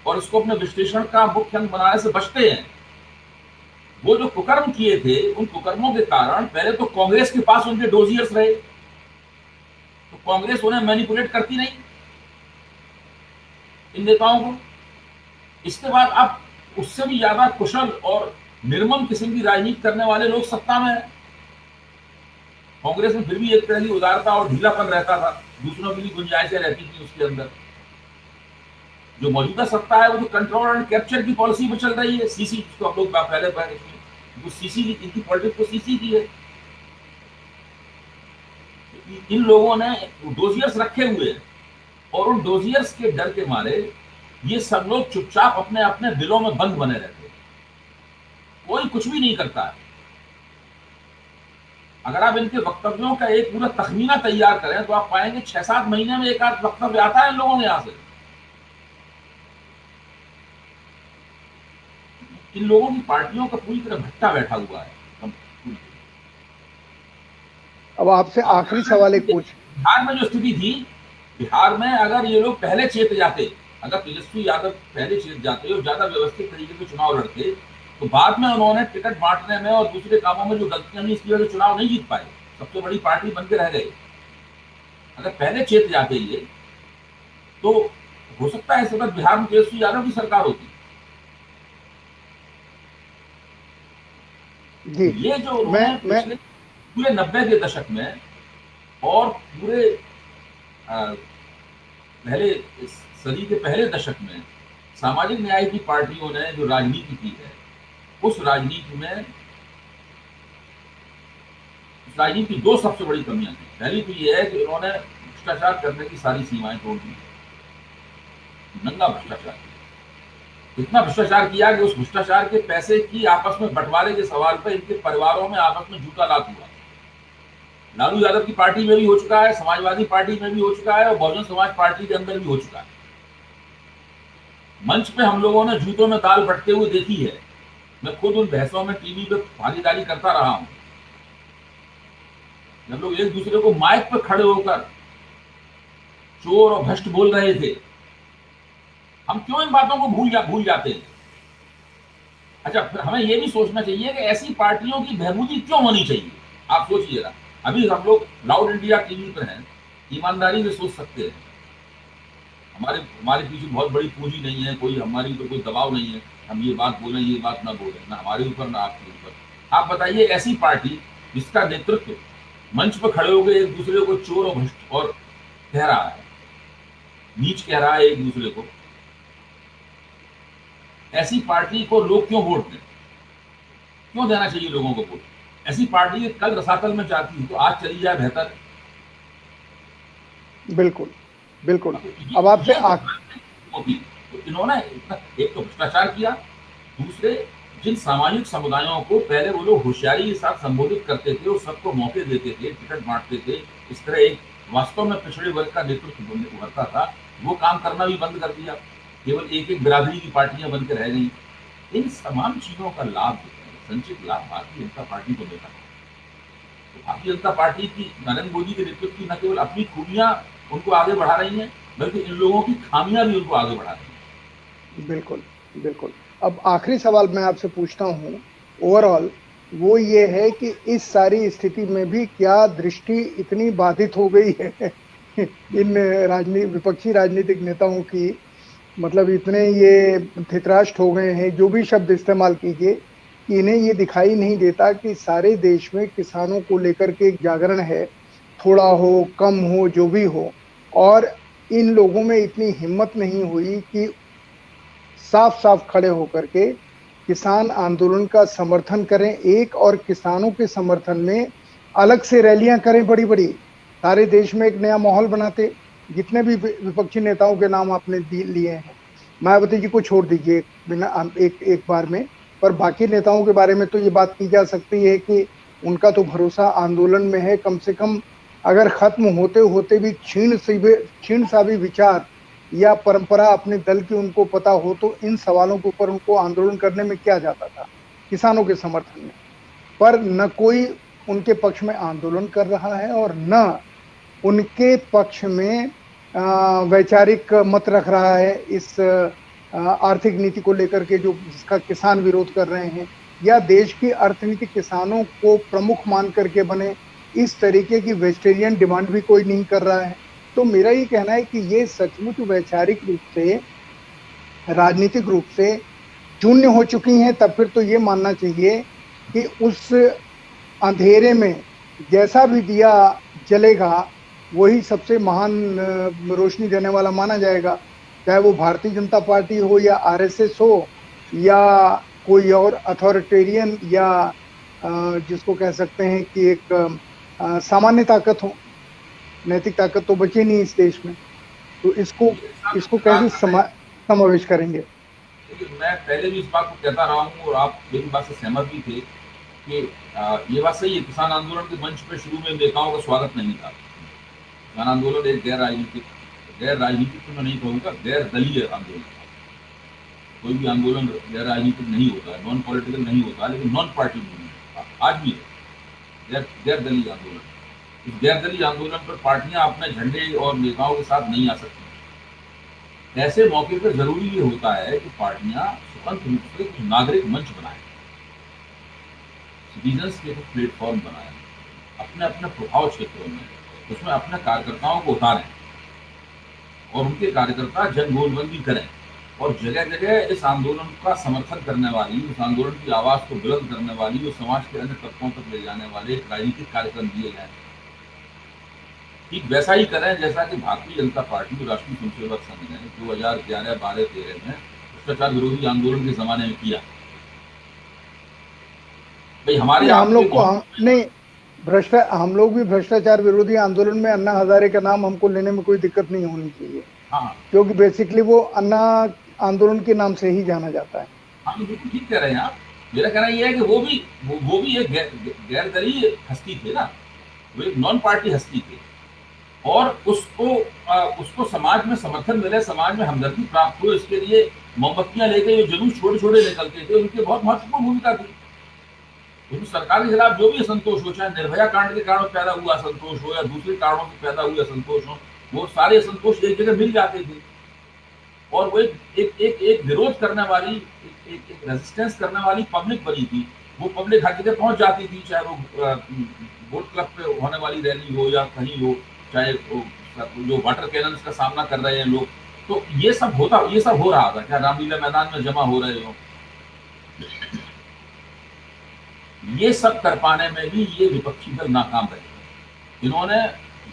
और इसको अपने विश्लेषण का मुख्य अंग बनाने से बचते हैं। वो जो कुकर्म किए थे, उन कुकर्मों के कारण पहले तो कांग्रेस के पास उनके डोजियर्स रहे, तो कांग्रेस उन्हें मैनिपुलेट करती नहीं, इन नेताओं को। इसके बाद अब उससे भी ज्यादा कुशल और निर्मम किस्म की राजनीति करने वाले लोग सत्ता में है। कांग्रेस में फिर भी एक तरह की उदारता और ढीलापन रहता था, दूसरों की भी गुंजाइशें रहती थी उसके अंदर। जो मौजूदा सत्ता है वो तो कंट्रोल एंड कैप्चर की पॉलिसी में चल रही है, सीसी, जिसको हम लोग पहले वो सीसी, इनकी पॉलिटिक्स तो सीसी की है। इन लोगों ने डोजियर्स रखे हुए हैं और उन डोजियर्स के डर के मारे ये सब लोग चुपचाप अपने अपने दिलों में बंद बने रहते हैं, कोई कुछ भी नहीं करता है। अगर आप इनके वक्तव्यों का एक पूरा तखमीना तैयार करें तो आप पाएंगे 6-7 महीने में एक आध वक्तव्य आता है इन लोगों ने यहां से। इन लोगों की पार्टियों का पूरी तरह भट्टा बैठा हुआ है। अब आपसे आखिरी सवाल एक पूछ, बिहार में जो स्थिति थी, बिहार में अगर ये लोग पहले चेत जाते, अगर तेजस्वी यादव पहले चेत जाते और ज्यादा व्यवस्थित तरीके से चुनाव लड़ते, तो बाद में उन्होंने टिकट बांटने में और दूसरे कामों में जो गलतियां हुई, इसकी वजह से चुनाव नहीं जीत पाए, सबसे बड़ी पार्टी बन के रह गए। अगर पहले चेत जाते ये, तो हो सकता है इस वक्त बिहार में तेजस्वी यादव की सरकार होती। जी, ये जो पिछले पूरे 90 के दशक में और पूरे पहले सदी के पहले दशक में सामाजिक न्याय की पार्टियों ने जो राजनीति की है, उस राजनीति की दो सबसे बड़ी कमियां थी। पहली तो यह है कि उन्होंने भ्रष्टाचार करने की सारी सीमाएं तोड़ दी, नंगा भ्रष्टाचार, इतना भ्रष्टाचार किया कि उस भ्रष्टाचार के पैसे की आपस में बंटवारे के सवाल पर इनके परिवारों में आपस में जूता लात हुआ। लालू यादव की पार्टी में भी हो चुका है, समाजवादी पार्टी में भी हो चुका है और बहुजन समाज पार्टी के अंदर भी हो चुका है। मंच पे हम लोगों ने जूतों में दाल बटते हुए देखी है। मैं खुद उन बहसों में टीवी पे भागीदारी करता रहा हूं, जब लोग एक दूसरे को माइक पर खड़े होकर चोर और भ्रष्ट बोल रहे थे। हम क्यों इन बातों को भूल जाते हैं? अच्छा, फिर हमें यह भी सोचना चाहिए कि ऐसी पार्टियों की बहबूदी क्यों होनी चाहिए। आप सोचिएगा, अभी हम लोग लाउड इंडिया टीवी पर हैं, ईमानदारी से सोच सकते हैं, हमारे पीछे बहुत बड़ी पूंजी नहीं है, हमारी ऊपर कोई दबाव नहीं है, हम ये बात बोलें ये बात ना बोलें, ना हमारे ऊपर ना आपके ऊपर। आप बताइए, ऐसी पार्टी जिसका नेतृत्व मंच पर खड़े होकर एक दूसरे को चोर और भ्रष्ट और कह रहा है, नीच कह रहा है एक दूसरे को, ऐसी पार्टी को लोग क्यों वोट दें? क्यों देना चाहिए लोगों को वोट? ऐसी पार्टी कल रसातल में चाहती तो आज चली जाए बेहतर। बिल्कुल बिल्कुल। अब आपसे तो इन्होंने एक तो भ्रष्टाचार किया, दूसरे जिन सामाजिक समुदायों को पहले वो लोग होशियारी के साथ संबोधित करते थे और सबको मौके देते थे, टिकट बांटते थे, इस तरह एक वास्तव में पिछड़े वर्ग का नेतृत्व उभरता था, वो काम करना भी बंद कर दिया। केवल एक बिरादरी की पार्टियां बनकर रह गई। इन तमाम चीजों का लाभ, संचित लाभ भारतीय जनता पार्टी को मिला। तो भारतीय जनता पार्टी की नरेंद्र मोदी के नेतृत्व की न केवल अपनी खूबियां उनको आगे बढ़ा रही हैं, बल्कि इन लोगों की खामियां भी उनको आगे बढ़ा रही हैं। बिल्कुल बिल्कुल। अब आखिरी सवाल मैं आपसे पूछता हूं, ओवरऑल वो ये है कि इस सारी स्थिति में भी क्या दृष्टि इतनी बाधित हो गई है इन विपक्षी राजनीतिक नेताओं की, मतलब इतने ये धृतराष्ट्र हो गए हैं, जो भी शब्द इस्तेमाल कीजिए, कि इन्हें ये दिखाई नहीं देता कि सारे देश में किसानों को लेकर के एक जागरण है, थोड़ा हो कम हो जो भी हो, और इन लोगों में इतनी हिम्मत नहीं हुई कि साफ साफ खड़े होकर के किसान आंदोलन का समर्थन करें एक, और किसानों के समर्थन में अलग से रैलियां करें बड़ी बड़ी, सारे देश में एक नया माहौल बनाते। जितने भी विपक्षी नेताओं के नाम आपने लिए हैं, मायावती जी को छोड़ दीजिए बिना एक बार में, पर बाकी नेताओं के बारे में तो ये बात की जा सकती है कि उनका तो भरोसा आंदोलन में है। कम से कम अगर खत्म होते होते भी क्षीण सा भी विचार या परंपरा अपने दल की उनको पता हो, तो इन सवालों के ऊपर उनको आंदोलन करने में क्या जाता था किसानों के समर्थन में। पर न कोई उनके पक्ष में आंदोलन कर रहा है और न उनके पक्ष में वैचारिक मत रख रहा है इस आर्थिक नीति को लेकर के जो जिसका किसान विरोध कर रहे हैं, या देश की अर्थनीति किसानों को प्रमुख मान करके बने, इस तरीके की वेजिटेरियन डिमांड भी कोई नहीं कर रहा है। तो मेरा ये कहना है कि ये सचमुच वैचारिक रूप से, राजनीतिक रूप से शून्य हो चुकी हैं। तब फिर तो ये मानना चाहिए कि उस अंधेरे में जैसा भी दिया जलेगा वही सबसे महान रोशनी देने वाला माना जाएगा, चाहे वो भारतीय जनता पार्टी हो या आरएसएस हो या कोई और अथॉरिटेरियन या जिसको कह सकते हैं कि एक सामान्य ताकत हो। नैतिक ताकत तो बची नहीं इस देश में, तो इसको कैसे समावेश करेंगे। लेकिन मैं पहले भी इस बात को कहता रहा हूँ और आप मेरी बात से सहमत भी थे कि ये बात सही है, किसान आंदोलन के मंच पे शुरू में नेताओं का स्वागत नहीं था। किसान आंदोलन एक गैर राजनीतिक तो मैं नहीं कहूँगा, गैर दलीय आंदोलन था। कोई भी आंदोलन गैर राजनीतिक नहीं होता है, नॉन पॉलिटिकल नहीं होता, लेकिन नॉन पार्टी मूवमेंट आज भी है गैर दलीय आंदोलन। इस गैर दलीय आंदोलन पर पार्टियां अपने झंडे और नेताओं के साथ नहीं आ सकती। ऐसे मौके पर जरूरी ये होता है कि पार्टियां स्वतंत्र रूप से कुछ नागरिक मंच बनाएं, सिटीजन्स के कुछ प्लेटफॉर्म बनाएं, अपने अपने प्रभाव क्षेत्रों में उसमें अपने कार्यकर्ताओं को उतारें और उनके कार्यकर्ता जन गोलबंदी करें और जगह जगह इस आंदोलन का समर्थन करने वाली, इस आंदोलन की आवाज को बुलंद करने वाली और समाज के अन्य तत्वों तक ले जाने वाले राजनीतिक कार्यक्रम दिए जाए। ठीक वैसा ही करें जैसा कि भारतीय जनता पार्टी और राष्ट्रीय स्वयंसेवक संघ ने 2011, 12, 13 में भ्रष्टाचार विरोधी आंदोलन के जमाने में किया। भाई हमारे हम लोग को नहीं हम लोग भी भ्रष्टाचार विरोधी आंदोलन में अन्ना हजारे का नाम हमको लेने में कोई दिक्कत नहीं होनी चाहिए। हाँ, क्योंकि बेसिकली वो अन्ना आंदोलन के नाम से ही जाना जाता है। हाँ, बिल्कुल ठीक कह रहे हैं आप। मेरा कहना यह है कि वो भी एक गैर दलीय हस्ती थे ना, वो एक नॉन पार्टी हस्ती थे और उसको समाज में समर्थन मिले, समाज में हमदर्दी प्राप्त हो, इसके लिए मोमबत्तियां लेके जो जुलूस छोटे छोटे निकलते थे उनकी बहुत महत्वपूर्ण भूमिका थी। उन सरकार के खिलाफ जो भी असंतोष हो, चाहे निर्भया कांड के कारण पैदा हुआ असंतोष हो या दूसरे कारणों से पैदा हुए असंतोष हो, वो सारे असंतोष एक जगह मिल जाते थे और वो एक विरोध करने वाली, एक रेजिस्टेंस करने वाली पब्लिक बनी थी। वो पब्लिक हर जगह पहुंच जाती थी, चाहे वो बोट क्लब पे होने वाली रैली हो या कहीं हो, चाहे जो वाटर कैनन का सामना कर रहे हैं लोग, तो ये सब हो रहा था। क्या रामलीला मैदान में जमा हो रहे हो, ये सब कर पाने में भी ये विपक्षी दल नाकाम रहे। इन्होंने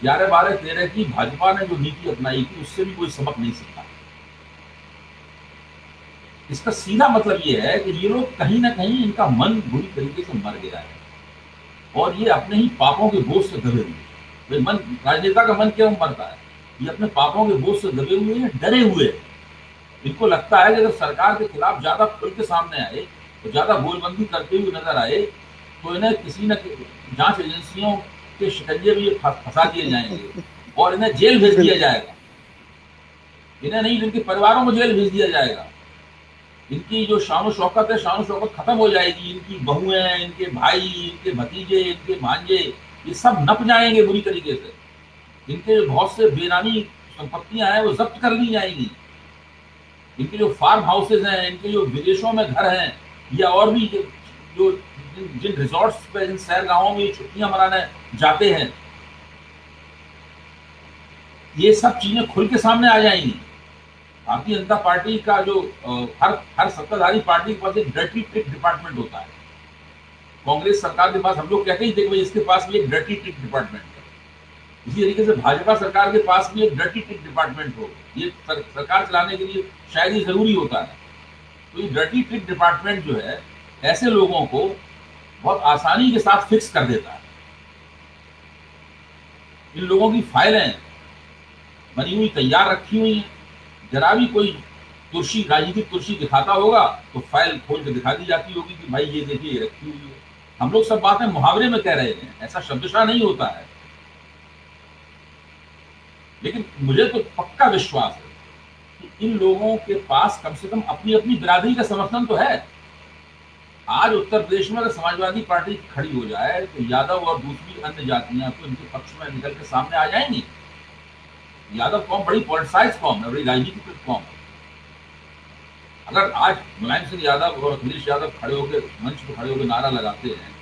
11, 12, 13 की भाजपा ने जो नीति अपनाई थी उससे भी कोई सबक नहीं सीखा। इसका सीधा मतलब ये है कि ये लोग कहीं ना कहीं इनका मन बुरी तरीके से मर गया है और ये अपने ही पापों के बोझ से दबे हुए। मन, राजनेता का मन क्यों मरता है? ये अपने पापों के बोझ से दबे हुए हैं, डरे हुए हैं। इनको लगता है कि अगर सरकार के खिलाफ ज्यादा खुल के सामने आए तो ज्यादा गोलबंदी करते हुए नजर आए तो इन्हें किसी न जांच एजेंसियों के शिकंजे में फंसा दिए जाएंगे और इन्हें जेल भेज दिया जाएगा। इन्हें नहीं, इनके परिवारों को जेल भेज दिया जाएगा। इनकी जो शान शौकत है, शान शौकत खत्म हो जाएगी। इनकी बहुएं, इनके भाई, इनके भतीजे, इनके भांजे, ये सब नप जाएंगे बुरी तरीके से। इनके जो बहुत से बेनामी संपत्तियां हैं वो जब्त कर ली जाएंगी। इनके जो फार्म हाउसेज हैं, इनके जो विदेशों में घर हैं या और भी जो जिन रिजॉर्ट्स पे, इन सैरगाहों में छुट्टियां मनाने जाते हैं, ये सब चीजें खुल के सामने आ जाएंगी। भारतीय जनता पार्टी का जो हर सत्ताधारी पार्टी के पास एक डर्टी ट्रिक डिपार्टमेंट होता है। कांग्रेस सरकार के पास हम लोग कहते ही थे भाई इसके पास भी एक डर्टी ट्रिक डिपार्टमेंट है। इसी तरीके से भाजपा सरकार के पास भी एक डर्टी ट्रिक डिपार्टमेंट हो, ये सरकार चलाने के लिए शायद ये जरूरी होता है। तो ये डर्टी ट्रिक डिपार्टमेंट जो है ऐसे लोगों को बहुत आसानी के साथ फिक्स कर देता है। इन लोगों की फाइलें बनी हुई तैयार रखी हुई हैं, जरा भी कोई कुर्सी, राजनीतिक कुर्सी दिखाता होगा तो फाइल खोल के दिखा दी जाती होगी कि भाई ये देखिए ये रखी हुई है। हम लोग सब बातें मुहावरे में कह रहे हैं, ऐसा शब्दशः नहीं होता है, लेकिन मुझे तो पक्का विश्वास है कि इन लोगों के पास कम से कम अपनी अपनी बिरादरी का समर्थन तो है। आज उत्तर प्रदेश में अगर समाजवादी पार्टी खड़ी हो जाए तो यादव और दूसरी अन्य जातियां तो इनके पक्ष में निकल के सामने आ जाएंगी। यादव कौम बड़ी पॉलिटिसाइज कौम है, बड़ी राजनीतिक कौम है। अगर आज मुलायम सिंह यादव और अखिलेश यादव खड़े होकर मंच पर खड़े होकर नारा लगाते हैं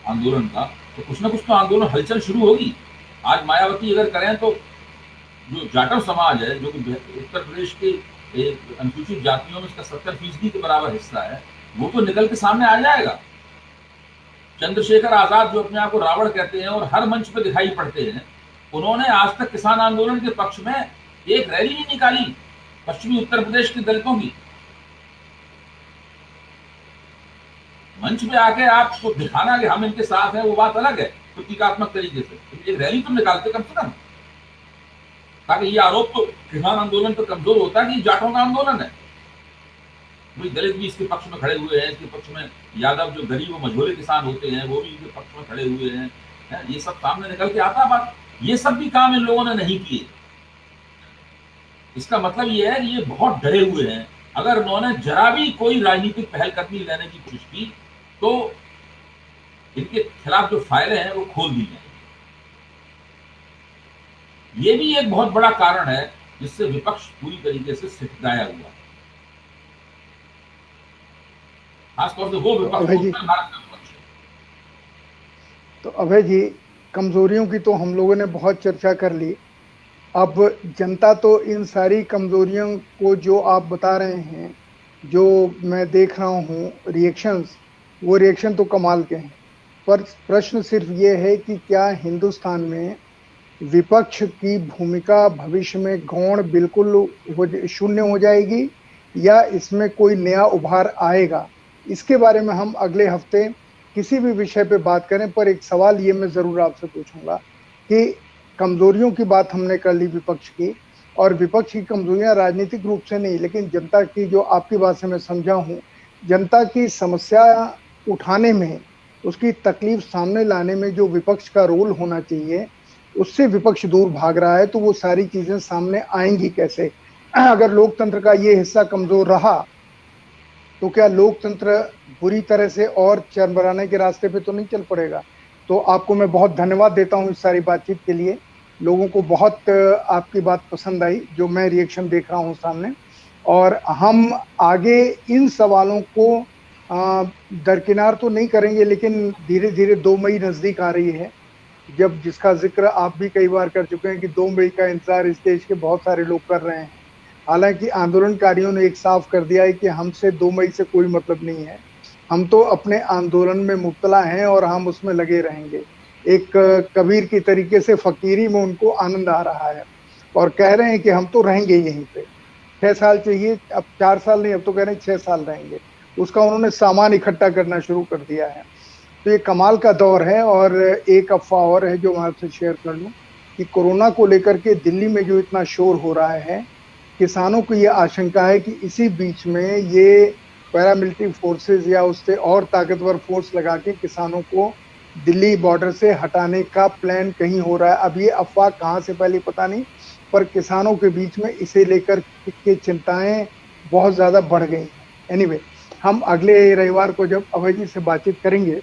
आंदोलन का, तो कुछ ना कुछ तो आंदोलन हलचल शुरू होगी। आज मायावती अगर करें तो जो जाटव समाज है, जो कि उत्तर प्रदेश के अनुसूचित जातियों में इसका 70% के बराबर हिस्सा है, वो तो निकल के सामने आ जाएगा। चंद्रशेखर आजाद जो अपने आप को रावण कहते हैं और हर मंच पर दिखाई पड़ते हैं, उन्होंने आज तक किसान आंदोलन के पक्ष में एक रैली नहीं निकाली पश्चिमी उत्तर प्रदेश के दलितों की। मंच पे आके आपको दिखाना कि हम इनके साथ हैं वो बात अलग है, प्रतीकात्मक तरीके से एक रैली तुम निकालते कम से कम, ताकि ये आरोप तो किसान आंदोलन पर कमजोर होता है कि जाटों का आंदोलन है। भाई दलित भी इसके पक्ष में खड़े हुए हैं, इसके पक्ष में यादव जो गरीब और मझोले किसान होते हैं वो भी इसके पक्ष में खड़े हुए हैं, ये सब सामने निकल के आता बात। ये सब भी काम इन लोगों ने नहीं किए। इसका मतलब ये है कि ये बहुत डरे हुए हैं। अगर उन्होंने जरा भी कोई राजनीतिक पहलकदमी लेने की कोशिश की तो इनके खिलाफ जो फाइलें हैं वो खोल दी जाएंगी। ये भी एक बहुत बड़ा कारण है जिससे विपक्ष पूरी तरीके से सिटकाया हुआ है, खासतौर से वो विपक्ष उत्तर भारत का विपक्ष है। तो अभय जी, कमजोरियों की तो हम लोगों ने बहुत चर्चा कर ली। अब जनता तो इन सारी कमजोरियों को जो आप बता रहे हैं, जो मैं देख रहा हूँ रिएक्शंस, वो रिएक्शन तो कमाल के हैं। पर प्रश्न सिर्फ ये है कि क्या हिंदुस्तान में विपक्ष की भूमिका भविष्य में गौण बिल्कुल शून्य हो जाएगी या इसमें कोई नया उभार आएगा? इसके बारे में हम अगले हफ्ते किसी भी विषय पे बात करें। पर एक सवाल ये मैं ज़रूर आपसे पूछूंगा कि कमजोरियों की बात हमने कर ली विपक्ष की, और विपक्ष की कमजोरियां राजनीतिक रूप से नहीं, लेकिन जनता की, जो आपकी बात से मैं समझा हूँ, जनता की समस्या उठाने में, उसकी तकलीफ सामने लाने में जो विपक्ष का रोल होना चाहिए, उससे विपक्ष दूर भाग रहा है। तो वो सारी चीजें सामने आएंगी कैसे? अगर लोकतंत्र का ये हिस्सा कमजोर रहा तो क्या लोकतंत्र बुरी तरह से और चरमराने के रास्ते पे तो नहीं चल पड़ेगा? तो आपको मैं बहुत धन्यवाद देता हूँ इस सारी बातचीत के लिए। लोगों को बहुत आपकी बात पसंद आई, जो मैं रिएक्शन देख रहा हूँ सामने, और हम आगे इन सवालों को दरकिनार तो नहीं करेंगे, लेकिन धीरे धीरे 2 मई नजदीक आ रही है, जब जिसका जिक्र आप भी कई बार कर चुके हैं कि 2 मई का इंतजार इस देश के बहुत सारे लोग कर रहे हैं। हालांकि आंदोलनकारियों ने एक साफ कर दिया है कि हमसे 2 मई से कोई मतलब नहीं है, हम तो अपने आंदोलन में मुब्तला हैं और हम उसमें लगे रहेंगे। एक कबीर की तरीके से फकीरी में उनको आनंद आ रहा है और कह रहे हैं कि हम तो रहेंगे यहीं पे। 6 साल चाहिए, अब 4 साल नहीं, अब तो कह रहे हैं 6 साल रहेंगे। उसका उन्होंने सामान इकट्ठा करना शुरू कर दिया है। तो ये कमाल का दौर है। और एक अफवाह और है जो मैं आपसे शेयर कर लूँ कि कोरोना को लेकर के दिल्ली में जो इतना शोर हो रहा है, किसानों को ये आशंका है कि इसी बीच में ये पैरामिलिट्री फोर्सेस या उससे और ताकतवर फोर्स लगा के किसानों को दिल्ली बॉर्डर से हटाने का प्लान कहीं हो रहा है। अब ये अफवाह कहाँ से पहले पता नहीं, पर किसानों के बीच में इसे लेकर के चिंताएं बहुत ज़्यादा बढ़ गई हैं। एनीवे, हम अगले रविवार को जब अभय जी से बातचीत करेंगे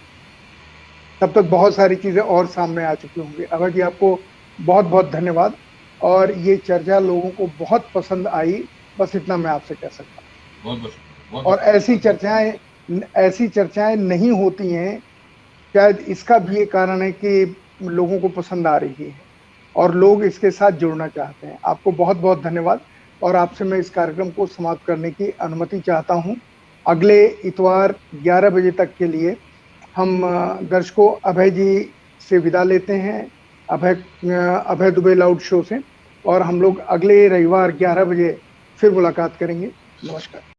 तब तक बहुत सारी चीज़ें और सामने आ चुकी होंगी। अभय जी, आपको बहुत बहुत धन्यवाद। और ये चर्चा लोगों को बहुत पसंद आई, बस इतना मैं आपसे कह सकता हूँ। और ऐसी चर्चाएं नहीं होती हैं, शायद इसका भी एक कारण है कि लोगों को पसंद आ रही है और लोग इसके साथ जुड़ना चाहते हैं। आपको बहुत बहुत धन्यवाद। और आपसे मैं इस कार्यक्रम को समाप्त करने की अनुमति चाहता हूँ। अगले इतवार 11 बजे तक के लिए हम दर्शकों अभय जी से विदा लेते हैं। अभय दुबे लाउड शो से, और हम लोग अगले रविवार 11 बजे फिर मुलाकात करेंगे। नमस्कार।